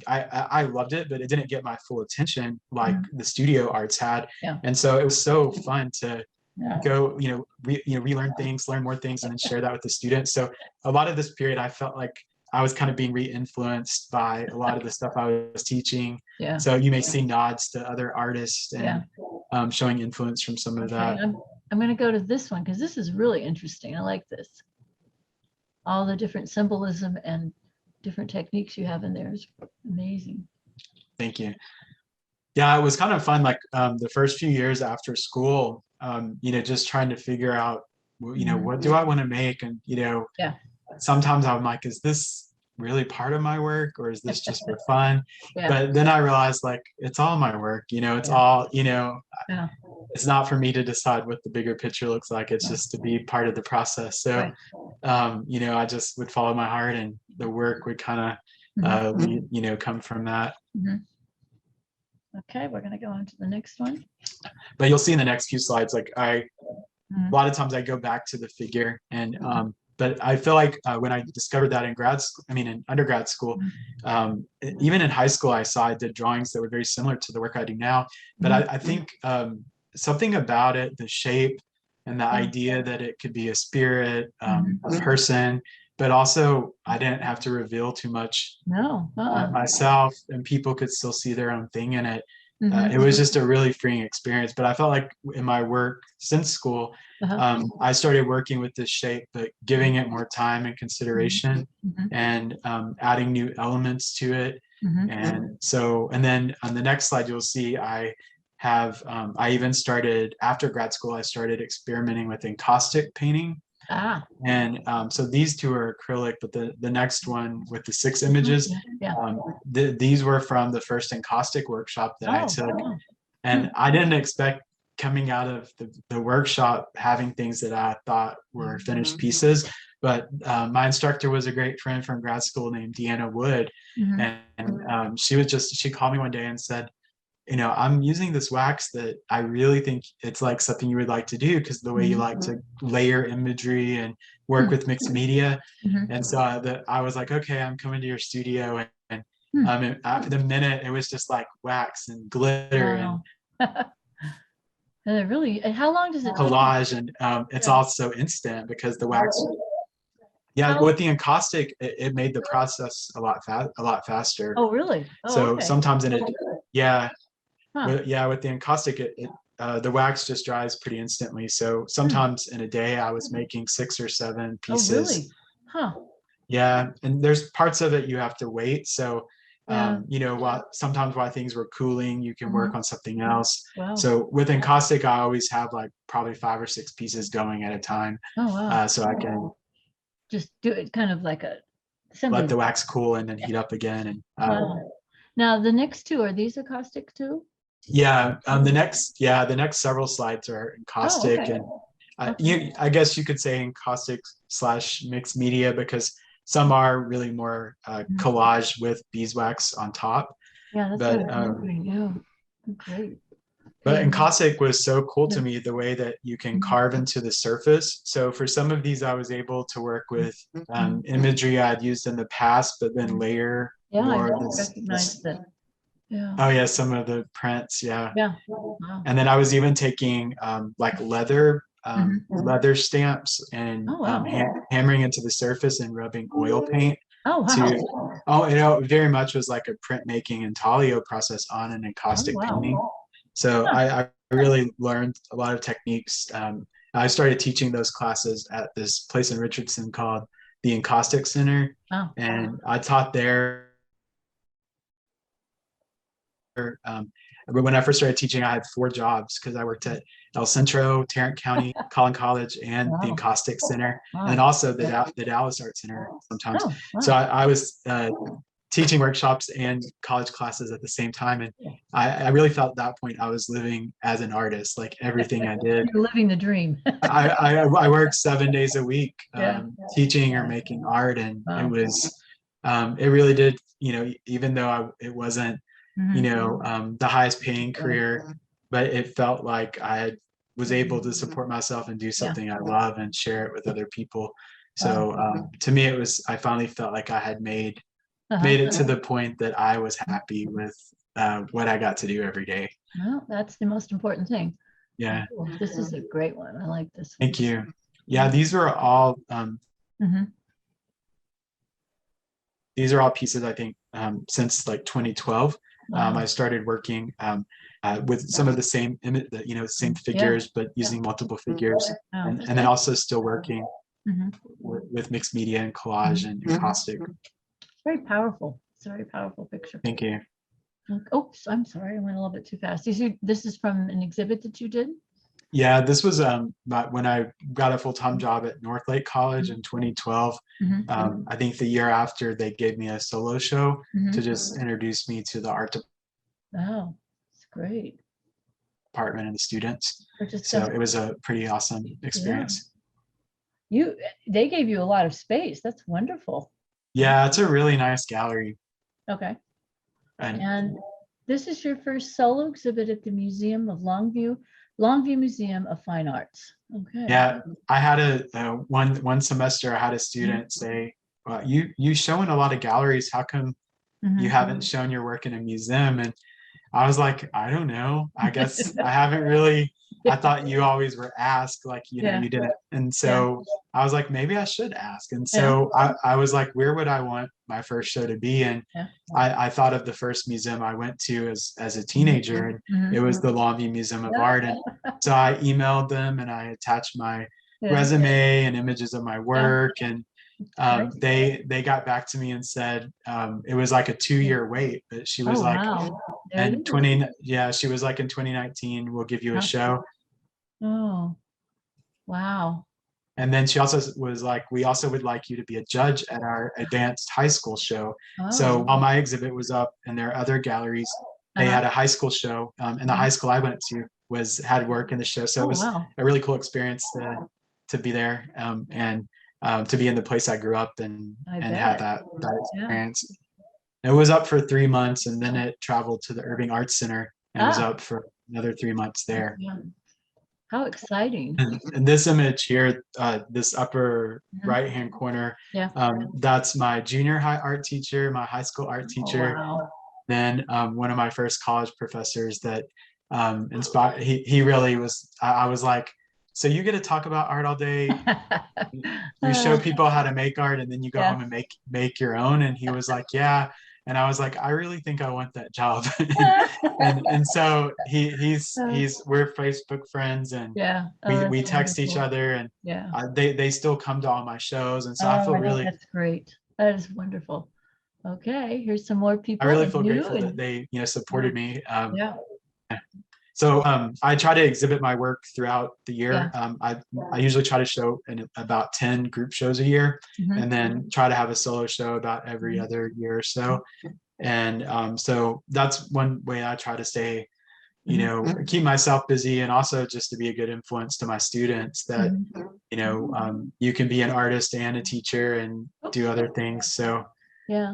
I loved it, but it didn't get my full attention like the studio arts had. Yeah. And so it was so fun to Yeah. go, relearn things, learn more things, and then share that with the students. So a lot of this period, I felt like I was kind of being re-influenced by a lot of the stuff I was teaching. Yeah. So you may see nods to other artists and showing influence from some of that. I'm going to go to this one because this is really interesting. I like this. All the different symbolism and different techniques you have in there is amazing. Thank you. Yeah, it was kind of fun. Like the first few years after school, just trying to figure out, what do I want to make? And, sometimes I'm like, is this really part of my work, or is this just for fun? But then I realized, like, it's all my work, it's all, it's not for me to decide what the bigger picture looks like. It's just to be part of the process. So, I just would follow my heart, and the work would kind of, come from that. Okay, we're going to go on to the next one. But you'll see in the next few slides, like a lot of times I go back to the figure, and but I feel like when I discovered that in undergrad school, even in high school, I did drawings that were very similar to the work I do now. But I think something about it, the shape and the idea that it could be a spirit, a person, but also I didn't have to reveal too much myself, and people could still see their own thing in it. It was just a really freeing experience. But I felt like in my work since school, I started working with this shape, but giving it more time and consideration, and adding new elements to it. And then on the next slide, you'll see I even started, after grad school, I started experimenting with encaustic painting. And so these two are acrylic, but the next one with the 6 images, these were from the first encaustic workshop that I took. And I didn't expect, coming out of the workshop, having things that I thought were finished pieces. But my instructor was a great friend from grad school named Deanna Wood. And she called me one day and said, I'm using this wax that I really think it's like something you would like to do, because the way you like to layer imagery and work with mixed media. And so I was like, okay, I'm coming to your studio. And the minute, it was just like wax and glitter and really, how long does it collage, and it's also instant because the wax. With the encaustic, it made the process a lot faster. Oh, really? So sometimes with the encaustic, the wax just dries pretty instantly. So sometimes in a day, I was making 6 or 7 pieces. Oh, really? Huh. Yeah, and there's parts of it you have to wait. So sometimes while things were cooling, you can work on something else. Wow. So with encaustic, I always have like probably 5 or 6 pieces going at a time. Oh, wow. So I can just do it kind of like a let the wax cool and then heat up again. And now the next 2, are these encaustic too? The next several slides are encaustic. And I guess you could say encaustic / mixed media, because some are really more collage with beeswax on top. Yeah, that's great. But encaustic was so cool to me, the way that you can carve into the surface. So for some of these, I was able to work with imagery I'd used in the past, but then layer more. I recognize that. Yeah. Oh yeah, some of the prints. Yeah. Wow. And then I was even taking like leather stamps and hammering into the surface and rubbing oil paint. Oh, to, wow. oh, it very much was like a printmaking intaglio process on an Oh, encaustic painting. wow. So Huh. I really learned a lot of techniques. I started teaching those classes at this place in Richardson called the Encaustic Center, Oh, and I taught there. Um, when I first started teaching, I had 4 jobs because I worked at El Centro, Tarrant County, Collin College, and the wow. Encaustic Center, and then Wow. also the Dallas Art Center sometimes. Oh, So wow. I was teaching workshops and college classes at the same time, and Yeah. I really felt at that point I was living as an artist. Like everything I did, You're living the dream. I worked 7 days a week Yeah. teaching or making art, and Wow. it really did. Even though it wasn't Mhm. the highest paying career, but it felt like was able to support myself and do Yeah. something I love and share it with other people. Wow. So to me, I finally felt like I had Uh-huh. made it to the point that I was happy with what I got to do every day. Well, that's the most important thing. Yeah, Cool. This is a great one. I like this one. thank you. Yeah, Mhm. these are all pieces I think since like 2012. Wow. I started working with some of the same same Yeah. figures, but using multiple figures, Wow. and then also still working Mhm. with mixed media and collage and encaustic. Very powerful. It's a very powerful picture. Thank you. Oops, I'm sorry. I went a little bit too fast. This is from an exhibit that you did? Yeah, this was when I got a full-time job at Northlake College in 2012. Mhm. I think the year after they gave me a solo show Mhm. to just introduce me to the art Wow, it's great. department and the students. We're just So gonna, it was a pretty awesome yeah. experience. They gave you a lot of space. That's wonderful. Yeah, it's a really nice gallery. Okay. And And this is your first solo exhibit at the Museum of Longview Museum of Fine Arts. Okay. yeah, I had one semester I had a student say, well, you show in a lot of galleries. How come you Mhm. haven't shown your work in a museum? And I was like, I don't know. I guess I haven't really. I thought you always were asked, like, Yeah. you didn't. And Yeah. so I was like, maybe I should ask. And Yeah. so I was like, where would I want my first show to be? And Yeah. I thought of the first museum I went to as a teenager, and Mhm. it was the Longview Museum of Yeah. Art. And so I emailed them and I attached my Yeah. resume and images of my work, and Great. they got back to me and said it was like a 2-year wait, but she was Oh, like, wow. There it and is. 20 yeah, she was like, in 2019 we'll give you a Huh. show. Oh, wow. And then she also was like, we also would like you to be a judge at our advanced high school show. So Oh. while my exhibit was up and there are other galleries, they had a high school show, and the high school I went to had work in the show. So it Oh, was wow. a really cool experience to be there, and to be in the place I grew up I and have bet. that Yeah. experience. It was up for 3 months, and then it traveled to the Irving Arts Center and was Ah, up for another 3 months there. yeah. How exciting. And this image here, this upper Mhm. right-hand corner, Yeah. that's my junior high art teacher, my high school art Oh, teacher. wow. Then one of my first college professors that inspired, he really was, I was like, so you get to talk about art all day. You show people how to make art, and then you go Yeah. home and make your own. And he was like, yeah. And I was like, I really think I want that job. And so we're Facebook friends, and Yeah. Oh, we that's text each wonderful. other, and Yeah. they still come to all my shows, and so Oh, I think that's great. That is wonderful. Okay, here's some more I people really and feel you grateful that and they supported me. yeah, So I try to exhibit my work throughout the year. yeah. I usually try to show in about 10 group shows a year, Mhm. and then try to have a solo show about every other year or so. And so that's one way I try to stay, keep myself busy, and also just to be a good influence to my students that, Mhm. you can be an artist and a teacher and do other things. So Yeah.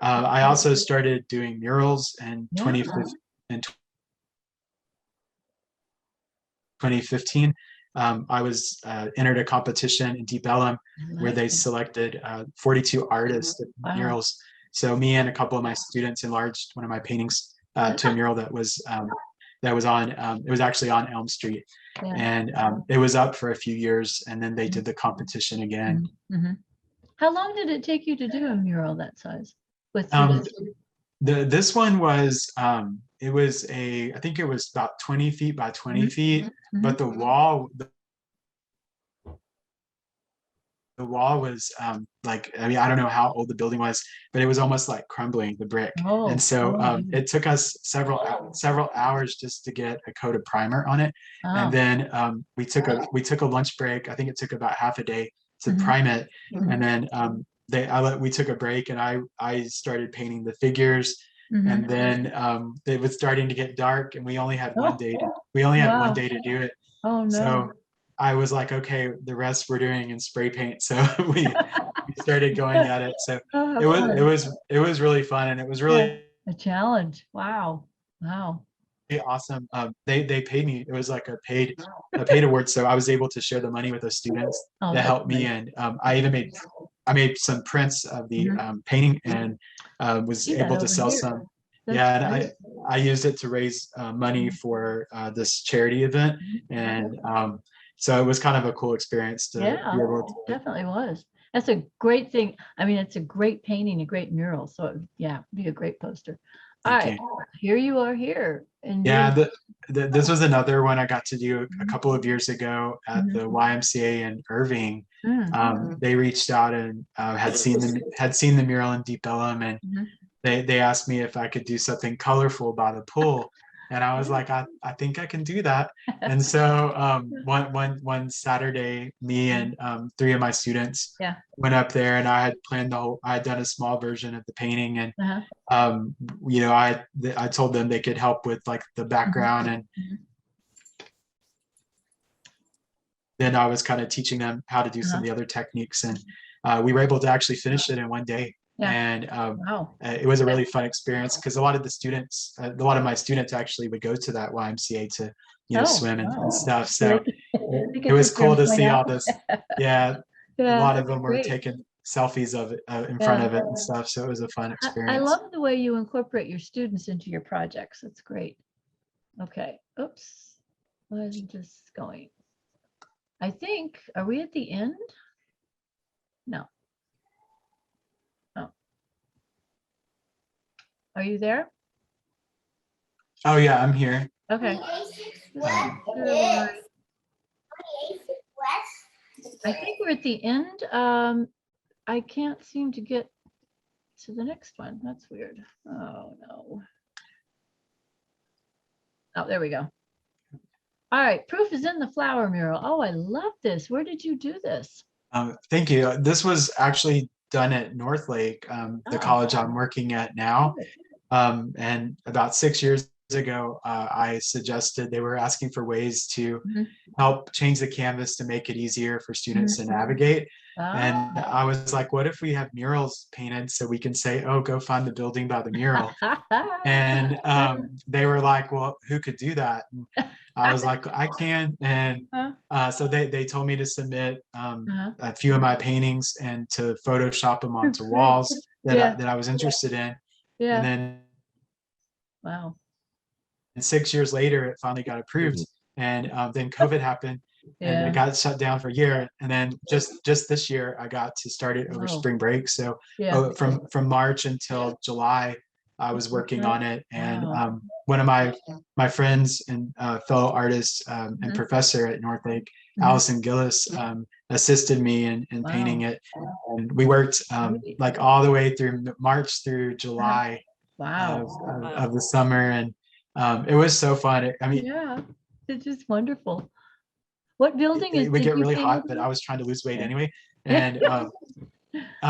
I also started doing murals in Yeah. 2015. I was entered a competition in Deep Ellum I where like they it. selected 42 artists to Wow. murals. So me and a couple of my students enlarged one of my paintings to a mural that was on. It was actually on Elm Street, Yeah. and it was up for a few years, and then they did the competition again. Mhm. How long did it take you to do a mural that size with Um, students? this one was it was I think it was about 20 feet by 20 Mhm, feet, mhm. but the wall was like, I mean, I don't know how old the building was, but it was almost like crumbling, the brick. And Oh, so oh, yeah. it took us several hours just to get a coat of primer on it. And Oh, then we took a lunch break. I think it took about half a day to mhm, prime it. mhm, And then we took a break, and I started painting the figures. mhm. And then it was starting to get dark, and Oh, we only had one wow. day to do it. Oh, no. So I was like, okay, the rest we're doing in spray paint. So we started going at it. So Oh, how fun. it was really fun, and it was Yeah, really a challenge. Wow. Wow. awesome. They paid me. It was like a paid award, so I was able to share the money with those students Oh, that that's helped me, nice. and I made some prints of the Mhm. painting, and was See that able to over sell here. some. That's Yeah, and great. I used it to raise money for this charity event, Mhm. and so it was kind of a cool experience to Yeah, be able it to. definitely was. That's a great thing. I mean, it's a great painting, a great mural. So yeah, be a great poster. All Thank right, you. here you are here and Yeah, doing. this was another one I got to do a Mhm, couple of years ago at mhm, the YMCA in Irving. mm, They reached out and had seen the mural in Deep Ellum, and mhm. they asked me if I could do something colorful by the pool, and I was like, I think I can do that. And so one Saturday, me Yeah, and three of my students yeah. went up there, and I had planned I had done a small version of the painting, and Uh-huh. um, I told them they could help with like the Mhm, background, and mhm, then I was kind of teaching them how to do some uh-huh. of the other techniques, and we were able to actually finish it in one day. Yeah. And Wow. it was a really fun experience because a lot of my students actually would go to that YMCA to, Oh, swim and wow. stuff. So So they it could was sit there cool and to point see out. all this. Yeah, a Yeah, lot of that's them were great. taking selfies of it in front Yeah. of it and stuff. So it was a fun I experience. love the way you incorporate your students into your projects. That's great. Okay. Oops. Why isn't this going? I think, are we at the end? No. Oh, are you there? Oh yeah, I'm here. Okay. Just Um, make sure I think we're at the end. I can't seem to get to the next one. That's weird. Oh no. Oh, there we go. All right. Proof is in the flower mural. Oh, I love this. Where did you do this? Thank you. This was actually done at Northlake, the Oh, college I'm working at now. good. And about 6 years ago, I suggested they were asking for ways to Mhm, help change the canvas to make it easier for students mhm. to navigate. And Ah. I was like, what if we have murals painted so we can say, oh, go find the building by the mural? And they were like, well, who could do that? And I was like, I can. And Huh? so they told me to submit Uh-huh. a few of my paintings and to Photoshop them Oh, onto great. walls Yeah. that I was interested in. And Yeah. then Wow. 6 years later, it finally got approved. And then COVID happened, and it Yeah. got shut down for a year. And then just this year, I got to start it over Oh, spring break. So yeah. from March until July, I was working Right. on it. And Wow. one of my friends and fellow artist and Mhm, professor at Northlake, mhm. Allison Gillis, assisted me in painting Wow. it. And we worked Great. like all the way through March through Uh-huh. July Wow. of the summer, and it was so fun. I mean, Yeah. It's just wonderful. What building it would did get you really paint hot, it but I in? was trying to lose weight anyway. Yeah. And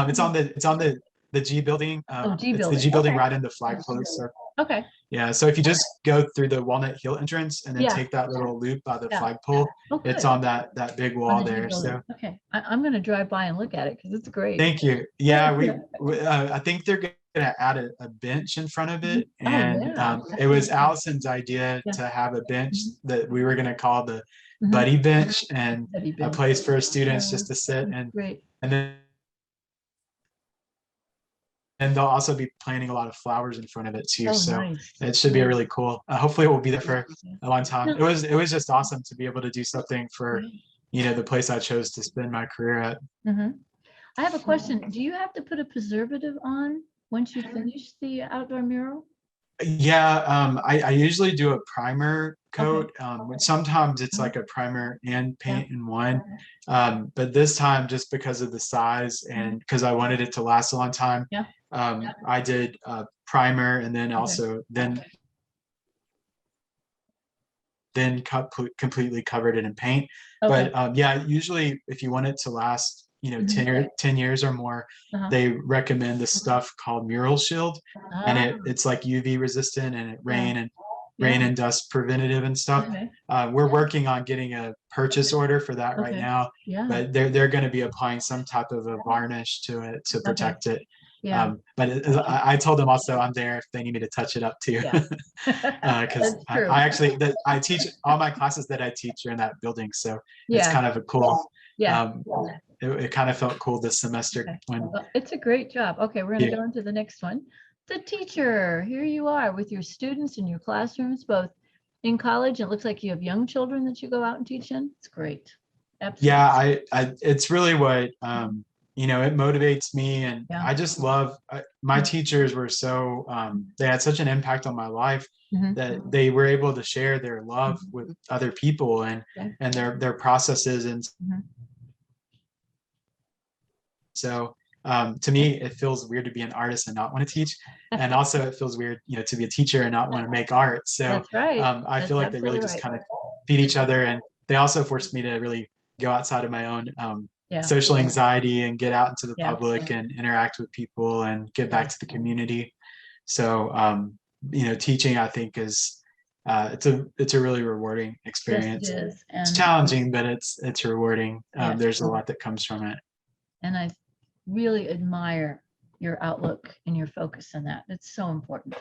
it's on the G building. Oh, G It's the building. G building Okay. right in the flagpost. So Okay. yeah, so if you just go through the Walnut Hill entrance and then Yeah. take that little loop by the Yeah. flagpole, Oh, it's good. on that big On wall the G there. building. So Okay. I'm going to drive by and look at it because it's great. thank you. Yeah, I think they're gonna add a bench in front of Mhm. it, Oh, and yeah. it was Allison's idea Yeah. to have a bench Mhm, that we were gonna call the mhm. buddy bench, and Teddy a Ben. place for students Yeah. just to sit, That's great. and then and they'll also be planting a lot of flowers in front of it too. Oh, So nice. it should be Yeah. really cool. Hopefully, it will be there for Yeah. a long time. No, It was just awesome to be able to do something for yeah. the place I chose to spend my career at. Mhm. I have a question. Do you have to put a preservative on once you finish the outdoor mural? Yeah, I usually do a primer Okay. coat, which sometimes it's Mhm. like a primer and Yeah. paint in one. But this time, just because of the size and because I wanted it to last a long time, Yeah. I did primer and then Okay. also completely covered it in paint. Okay. But yeah, usually if you want it to last, 10 years or more, Uh-huh. they recommend this stuff called Mural Shield, and Ah, it's like UV resistant and rain yeah. and dust preventative and stuff. Okay. We're working on getting a purchase order for that right Okay. now, Yeah. but they're going to be applying some type of a varnish to it to Okay. protect it. Yeah. I told them also I'm there if they need me to touch it up too. Yeah. Because That's true. I actually I teach all my classes that I teach are in that building, so it's Yeah. kind of a cool. Yeah. Um, it kind of felt cool this semester Okay. when. Well, it's a great job. Okay, we're going to go into the next one. The teacher, here you are with your students in your classrooms, both in college. It looks like you have young children that you go out and teach in. It's great. Absolutely. Yeah, it's really what it motivates me, and Yeah. I just love my teachers were so they had such an impact on my life Mhm. that they were able to share their love with other people and Okay. and their processes. And Mhm. so to me it feels weird to be an artist and not want to teach, and also it feels weird to be a teacher and not want to make art. So That's right. I That's feel like they really absolutely just right. kind of feed each other, and they also forced me to really go outside of my own Yeah. social anxiety and get out into the Yeah. public and interact with people and give back to the community. So teaching I think is it's a really rewarding Yes, experience. it is. It's And challenging, but it's rewarding. Yes. There's a lot that comes from it. and I really admire your outlook and your focus on that. It's so important.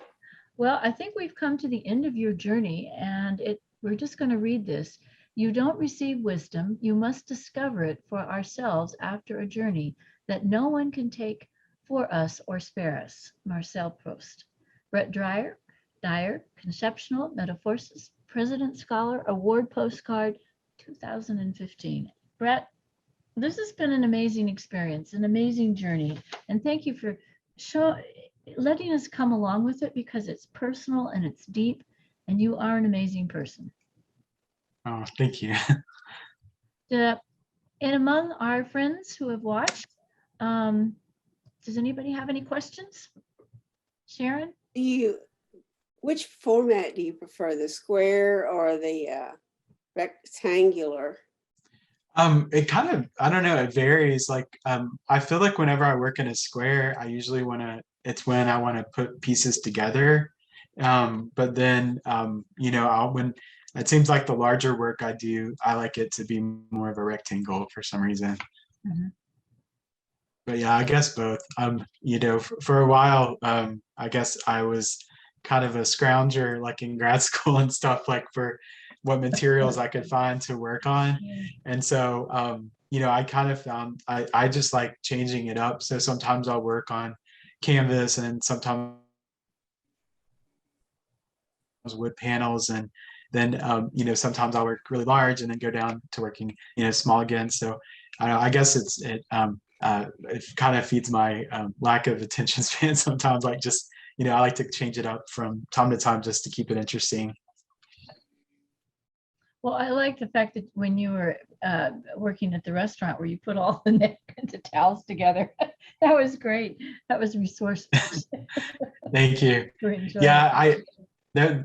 Well, I think we've come to the end of your journey, and we're just going to read this. You don't receive wisdom, you must discover it for ourselves after a journey that no one can take for us or spare us. Marcel Proust. Brett Dyer, Conceptual Metamorphosis, President Scholar, Award Postcard, 2015. Brett, this has been an amazing experience, an amazing journey. And thank you for letting us come along with it, because it's personal and it's deep, and you are an amazing person. Oh, thank you. And among our friends who have watched, does anybody have any questions? Sharon? Which format do you prefer, the square or the rectangular? It kind of, I don't know, it varies. Like, I feel like whenever I work in a square, I usually it's when I want to put pieces together. But then, when it seems like the larger work I do, I like it to be more of a rectangle for some reason. Mm-hmm. But yeah, I guess both. For a while, I guess I was kind of a scrounger, like in grad school and stuff, like for what materials I could find to work on. And so, I kind of found I just like changing it up. So sometimes I'll work on canvas and sometimes wood panels, and then sometimes I'll work really large and then go down to working small again. So I guess it kind of feeds my lack of attention span sometimes. Like just I like to change it up from time to time just to keep it interesting. Well, I like the fact that when you were working at the restaurant where you put all the napkins and towels together, that was great. That was resourceful. Thank you. Yeah,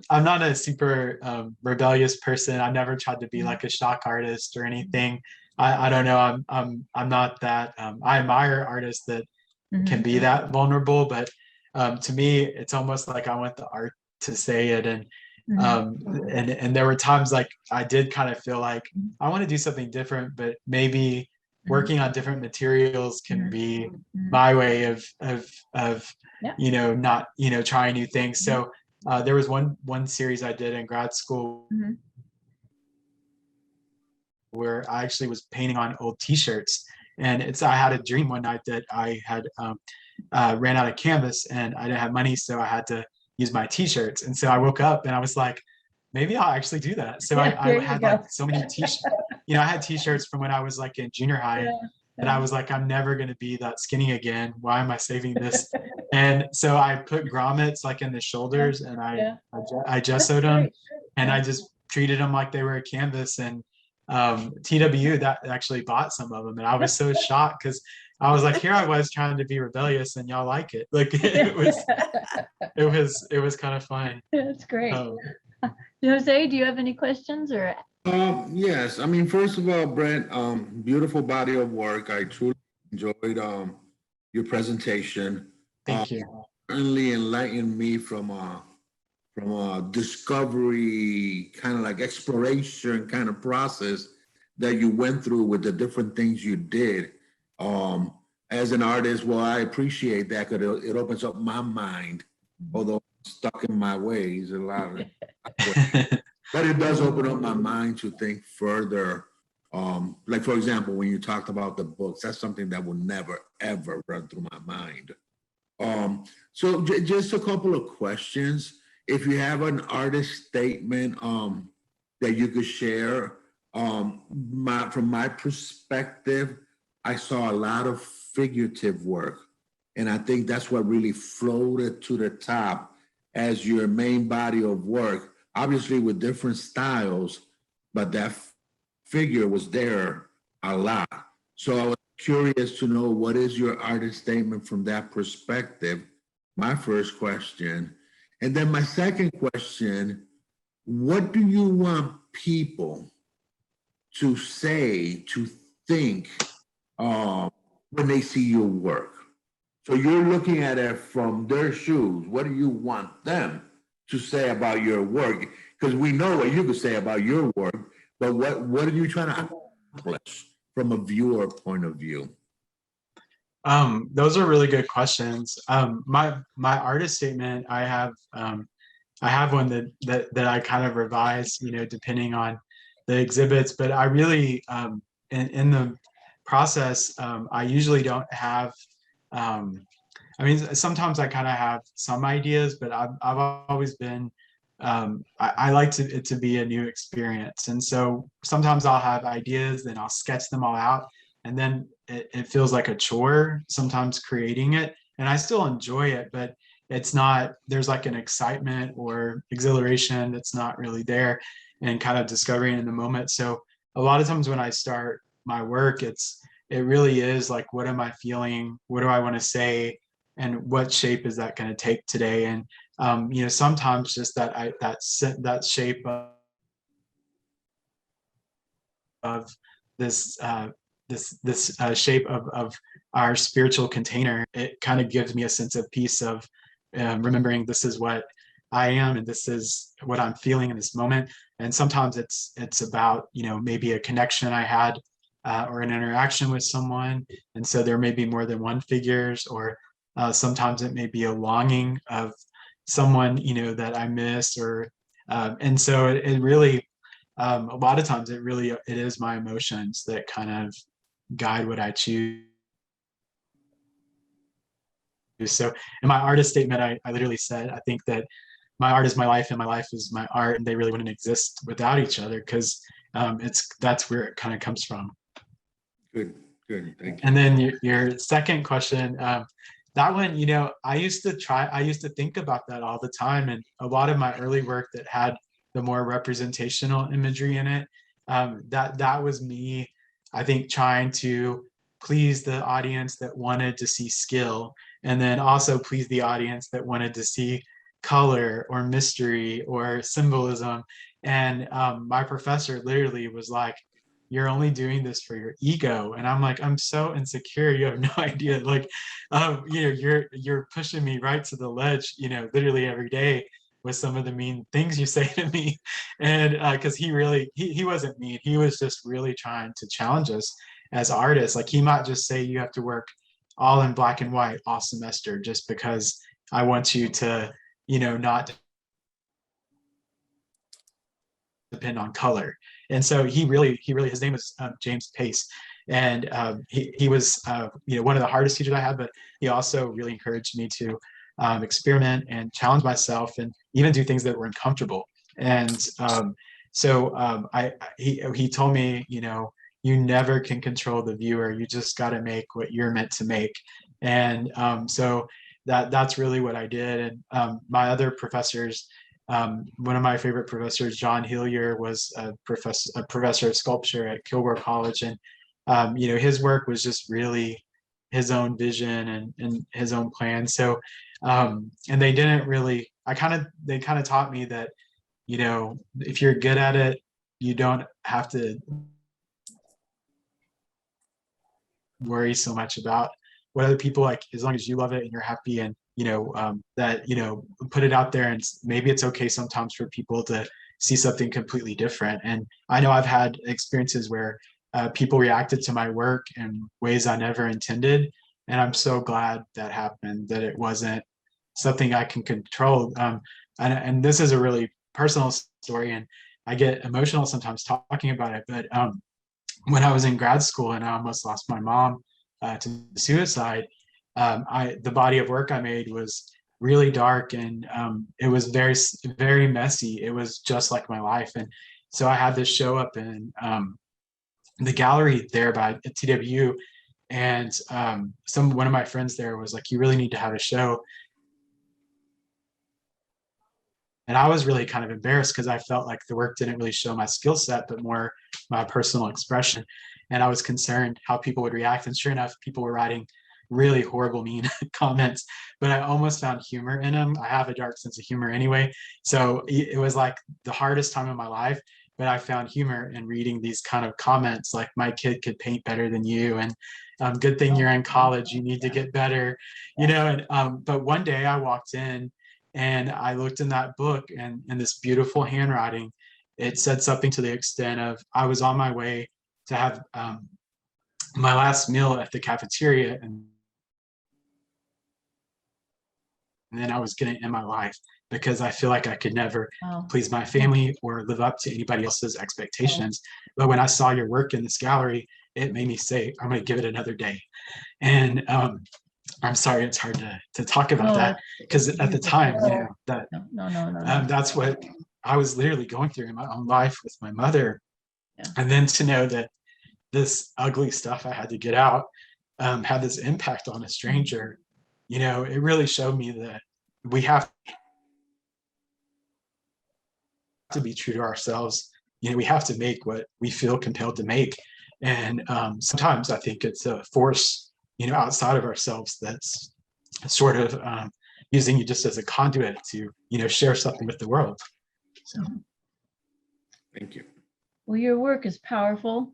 I'm not a super rebellious person. I never tried to be like a shock artist or anything. I don't know. I'm not that. I admire artists that can be that vulnerable, but to me, it's almost like I want the art to say it. And and there were times like I did kind of feel like I want to do something different, but maybe working on different materials can be my way of not trying new things. So there was one series I did in grad school where I actually was painting on old T-shirts, and I had a dream one night that I had ran out of canvas and I didn't have money, so I had to use my T-shirts. And so I woke up and I was like, maybe I'll actually do that. So I had like so many T-shirts. I had T-shirts from when I was like in junior high. that I was like, I'm never going to be that skinny again. Why am I saving this? And so I put grommets like in the shoulders, and Yeah. I That's gessoed them, great. and Yeah. I just treated them like they were a canvas. And TW that actually bought some of them, and I was so shocked because I was like, here I was trying to be rebellious, and y'all like it. Like it was kind of fun. That's great. Um, Jose, do you have any questions or? Yes, I mean, first of all, Brent, beautiful body of work. I truly enjoyed your presentation. Thank you. Certainly enlightened me from a discovery, kind of like exploration kind of process that you went through with the different things you did. As an artist, well, I appreciate that because it opens up my mind, although I'm stuck in my ways a lot of it. But it does open up my mind to think further. Like, for example, when you talked about the books, that's something that will never, ever run through my mind. So just a couple of questions. If you have an artist statement that you could share, from my perspective, I saw a lot of figurative work. And I think that's what really floated to the top as your main body of work, obviously with different styles, but that figure was there a lot. So I was curious to know, what is your artist statement from that perspective? My first question. And then my second question, what do you want people to say, to think when they see your work? So you're looking at it from their shoes. What do you want them to say about your work? Because we know what you could say about your work, but what are you trying to accomplish from a viewer point of view? Those are really good questions. My artist statement, I have one that I kind of revise, depending on the exhibits. But I really, in the process, I usually don't have. I mean, sometimes I kind of have some ideas, but I've always been. I like it to be a new experience, and so sometimes I'll have ideas, then I'll sketch them all out, and then it feels like a chore sometimes creating it, and I still enjoy it, but it's not, there's like an excitement or exhilaration that's not really there, and kind of discovering in the moment. So a lot of times when I start my work, it really is like, what am I feeling? What do I want to say? And what shape is that going to take today? And sometimes just that shape of this shape of our spiritual container, it kind of gives me a sense of peace of remembering this is what I am and this is what I'm feeling in this moment. And sometimes it's about maybe a connection I had or an interaction with someone, and so there may be more than one figures, or sometimes it may be a longing of someone that I miss, or and so it really a lot of times it is my emotions that kind of guide what I choose. So in my artist statement, I literally said, I think that my art is my life and my life is my art, and they really wouldn't exist without each other, because that's where it kind of comes from. Good, thank you. And then your second question, that one, I used to think about that all the time, and a lot of my early work that had the more representational imagery in it, that was me, I think, trying to please the audience that wanted to see skill, and then also please the audience that wanted to see color or mystery or symbolism. And my professor literally was like, you're only doing this for your ego. And I'm like, I'm so insecure, you have no idea. Like, you're pushing me right to the ledge, literally every day with some of the mean things you say to me. And because he wasn't mean, he was just really trying to challenge us as artists. Like, he might just say you have to work all in black and white all semester just because I want you to, not depend on color. And so he really, his name is James Pace. And he was, one of the hardest teachers I had, but he also really encouraged me to experiment and challenge myself and even do things that were uncomfortable. And he told me, you you never can control the viewer. You just got to make what you're meant to make. And so that's really what I did. And my other professors, one of my favorite professors, John Hillier, was a professor of sculpture at Kilgore College. And, his work was just really his own vision and his own plan. So, and they didn't really, they kind of taught me that, if you're good at it, you don't have to worry so much about what other people like, as long as you love it and you're happy, and put it out there. And maybe it's okay sometimes for people to see something completely different. And I know I've had experiences where people reacted to my work in ways I never intended, and I'm so glad that happened, that it wasn't something I can control. And this is a really personal story, and I get emotional sometimes talking about it, but when I was in grad school and I almost lost my mom to suicide, the body of work I made was really dark, and it was very, very messy. It was just like my life. And so I had this show up in the gallery there by TWU, and one of my friends there was like, "You really need to have a show." And I was really kind of embarrassed because I felt like the work didn't really show my skill set, but more my personal expression. And I was concerned how people would react. And sure enough, people were writing really horrible, mean comments, but I almost found humor in them. I have a dark sense of humor anyway. So it was like the hardest time of my life, but I found humor in reading these kind of comments like, "My kid could paint better than you," and "Good thing you're in college, you need to get better," but one day I walked in and I looked in that book, and in this beautiful handwriting, it said something to the extent of, I was on my way to have my last meal at the cafeteria, and then I was going to end my life because I feel like I could never please my family or live up to anybody else's expectations. But when I saw your work in this gallery, it made me say, I'm going to give it another day. And I'm sorry, it's hard to talk about that, because at the time, that's what I was literally going through in my own life with my mother. Yeah. And then to know that this ugly stuff I had to get out had this impact on a stranger, it really showed me that we have to be true to ourselves. We have to make what we feel compelled to make. And sometimes I think it's a force outside of ourselves that's sort of using you just as a conduit to share something with the world. So thank you. Well, your work is powerful.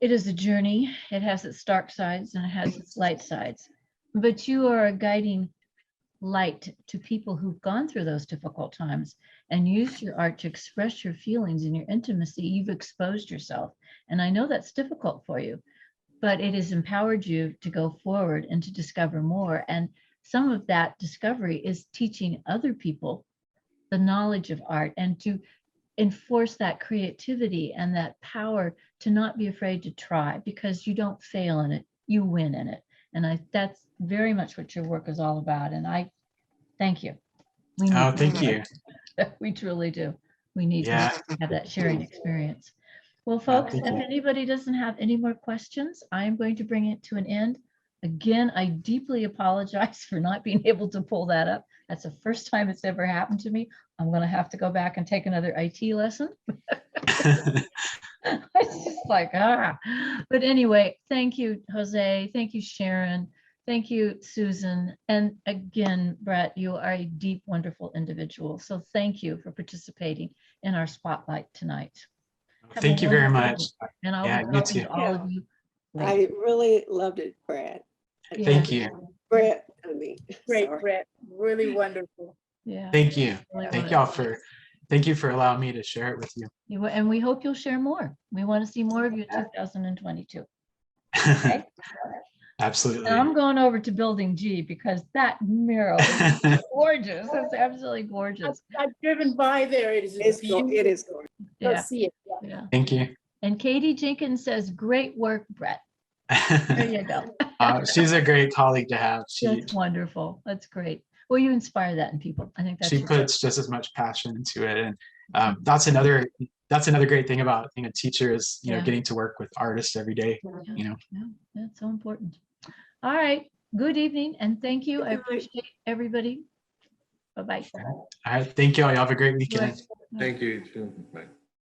It is a journey. It has its dark sides and it has its light sides, but you are a guiding light to people who've gone through those difficult times and used your art to express your feelings and your intimacy. You've exposed yourself, and I know that's difficult for you, but it has empowered you to go forward and to discover more. And some of that discovery is teaching other people the knowledge of art and to enforce that creativity and that power to not be afraid to try, because you don't fail in it, you win in it. And that's very much what your work is all about. And I thank you. Thank you. We truly do. We need to have that sharing experience. Well, folks, if anybody doesn't have any more questions, I am going to bring it to an end. Again, I deeply apologize for not being able to pull that up. That's the first time it's ever happened to me. I'm going to have to go back and take another IT lesson. It's just like, But anyway, thank you, Jose. Thank you, Sharon. Thank you, Susan. And again, Brett, you are a deep, wonderful individual. So thank you for participating in our spotlight tonight. Thank you very much. And I'll be talking to all of you later. I really loved it, Brad. Thank you. Brett, Great, sorry. Brett. Really wonderful. Yeah. Thank you. Really Thank wonderful. y'all thank you for allowing me to share it with you. And we hope you'll share more. We want to see more of you in 2022. Okay? Absolutely. And I'm going over to Building G because that mural is gorgeous. It's absolutely gorgeous. I've driven by there. It is beautiful. It is gorgeous. Go Yeah. see it. Yeah. Thank you. And Katie Jenkins says, "Great work, Brett." There you go. She's a great colleague to have. That's wonderful. That's great. Well, you inspire that in people. I think that's she puts just as much passion into it. And that's that's another great thing about being a teacher is, Yeah. getting to work with artists every day. Yeah, that's so important. All right, good evening and thank you. I Good night. appreciate everybody. Bye-bye. All right. Thank you all. You have a great weekend. Thank you. Too. Bye.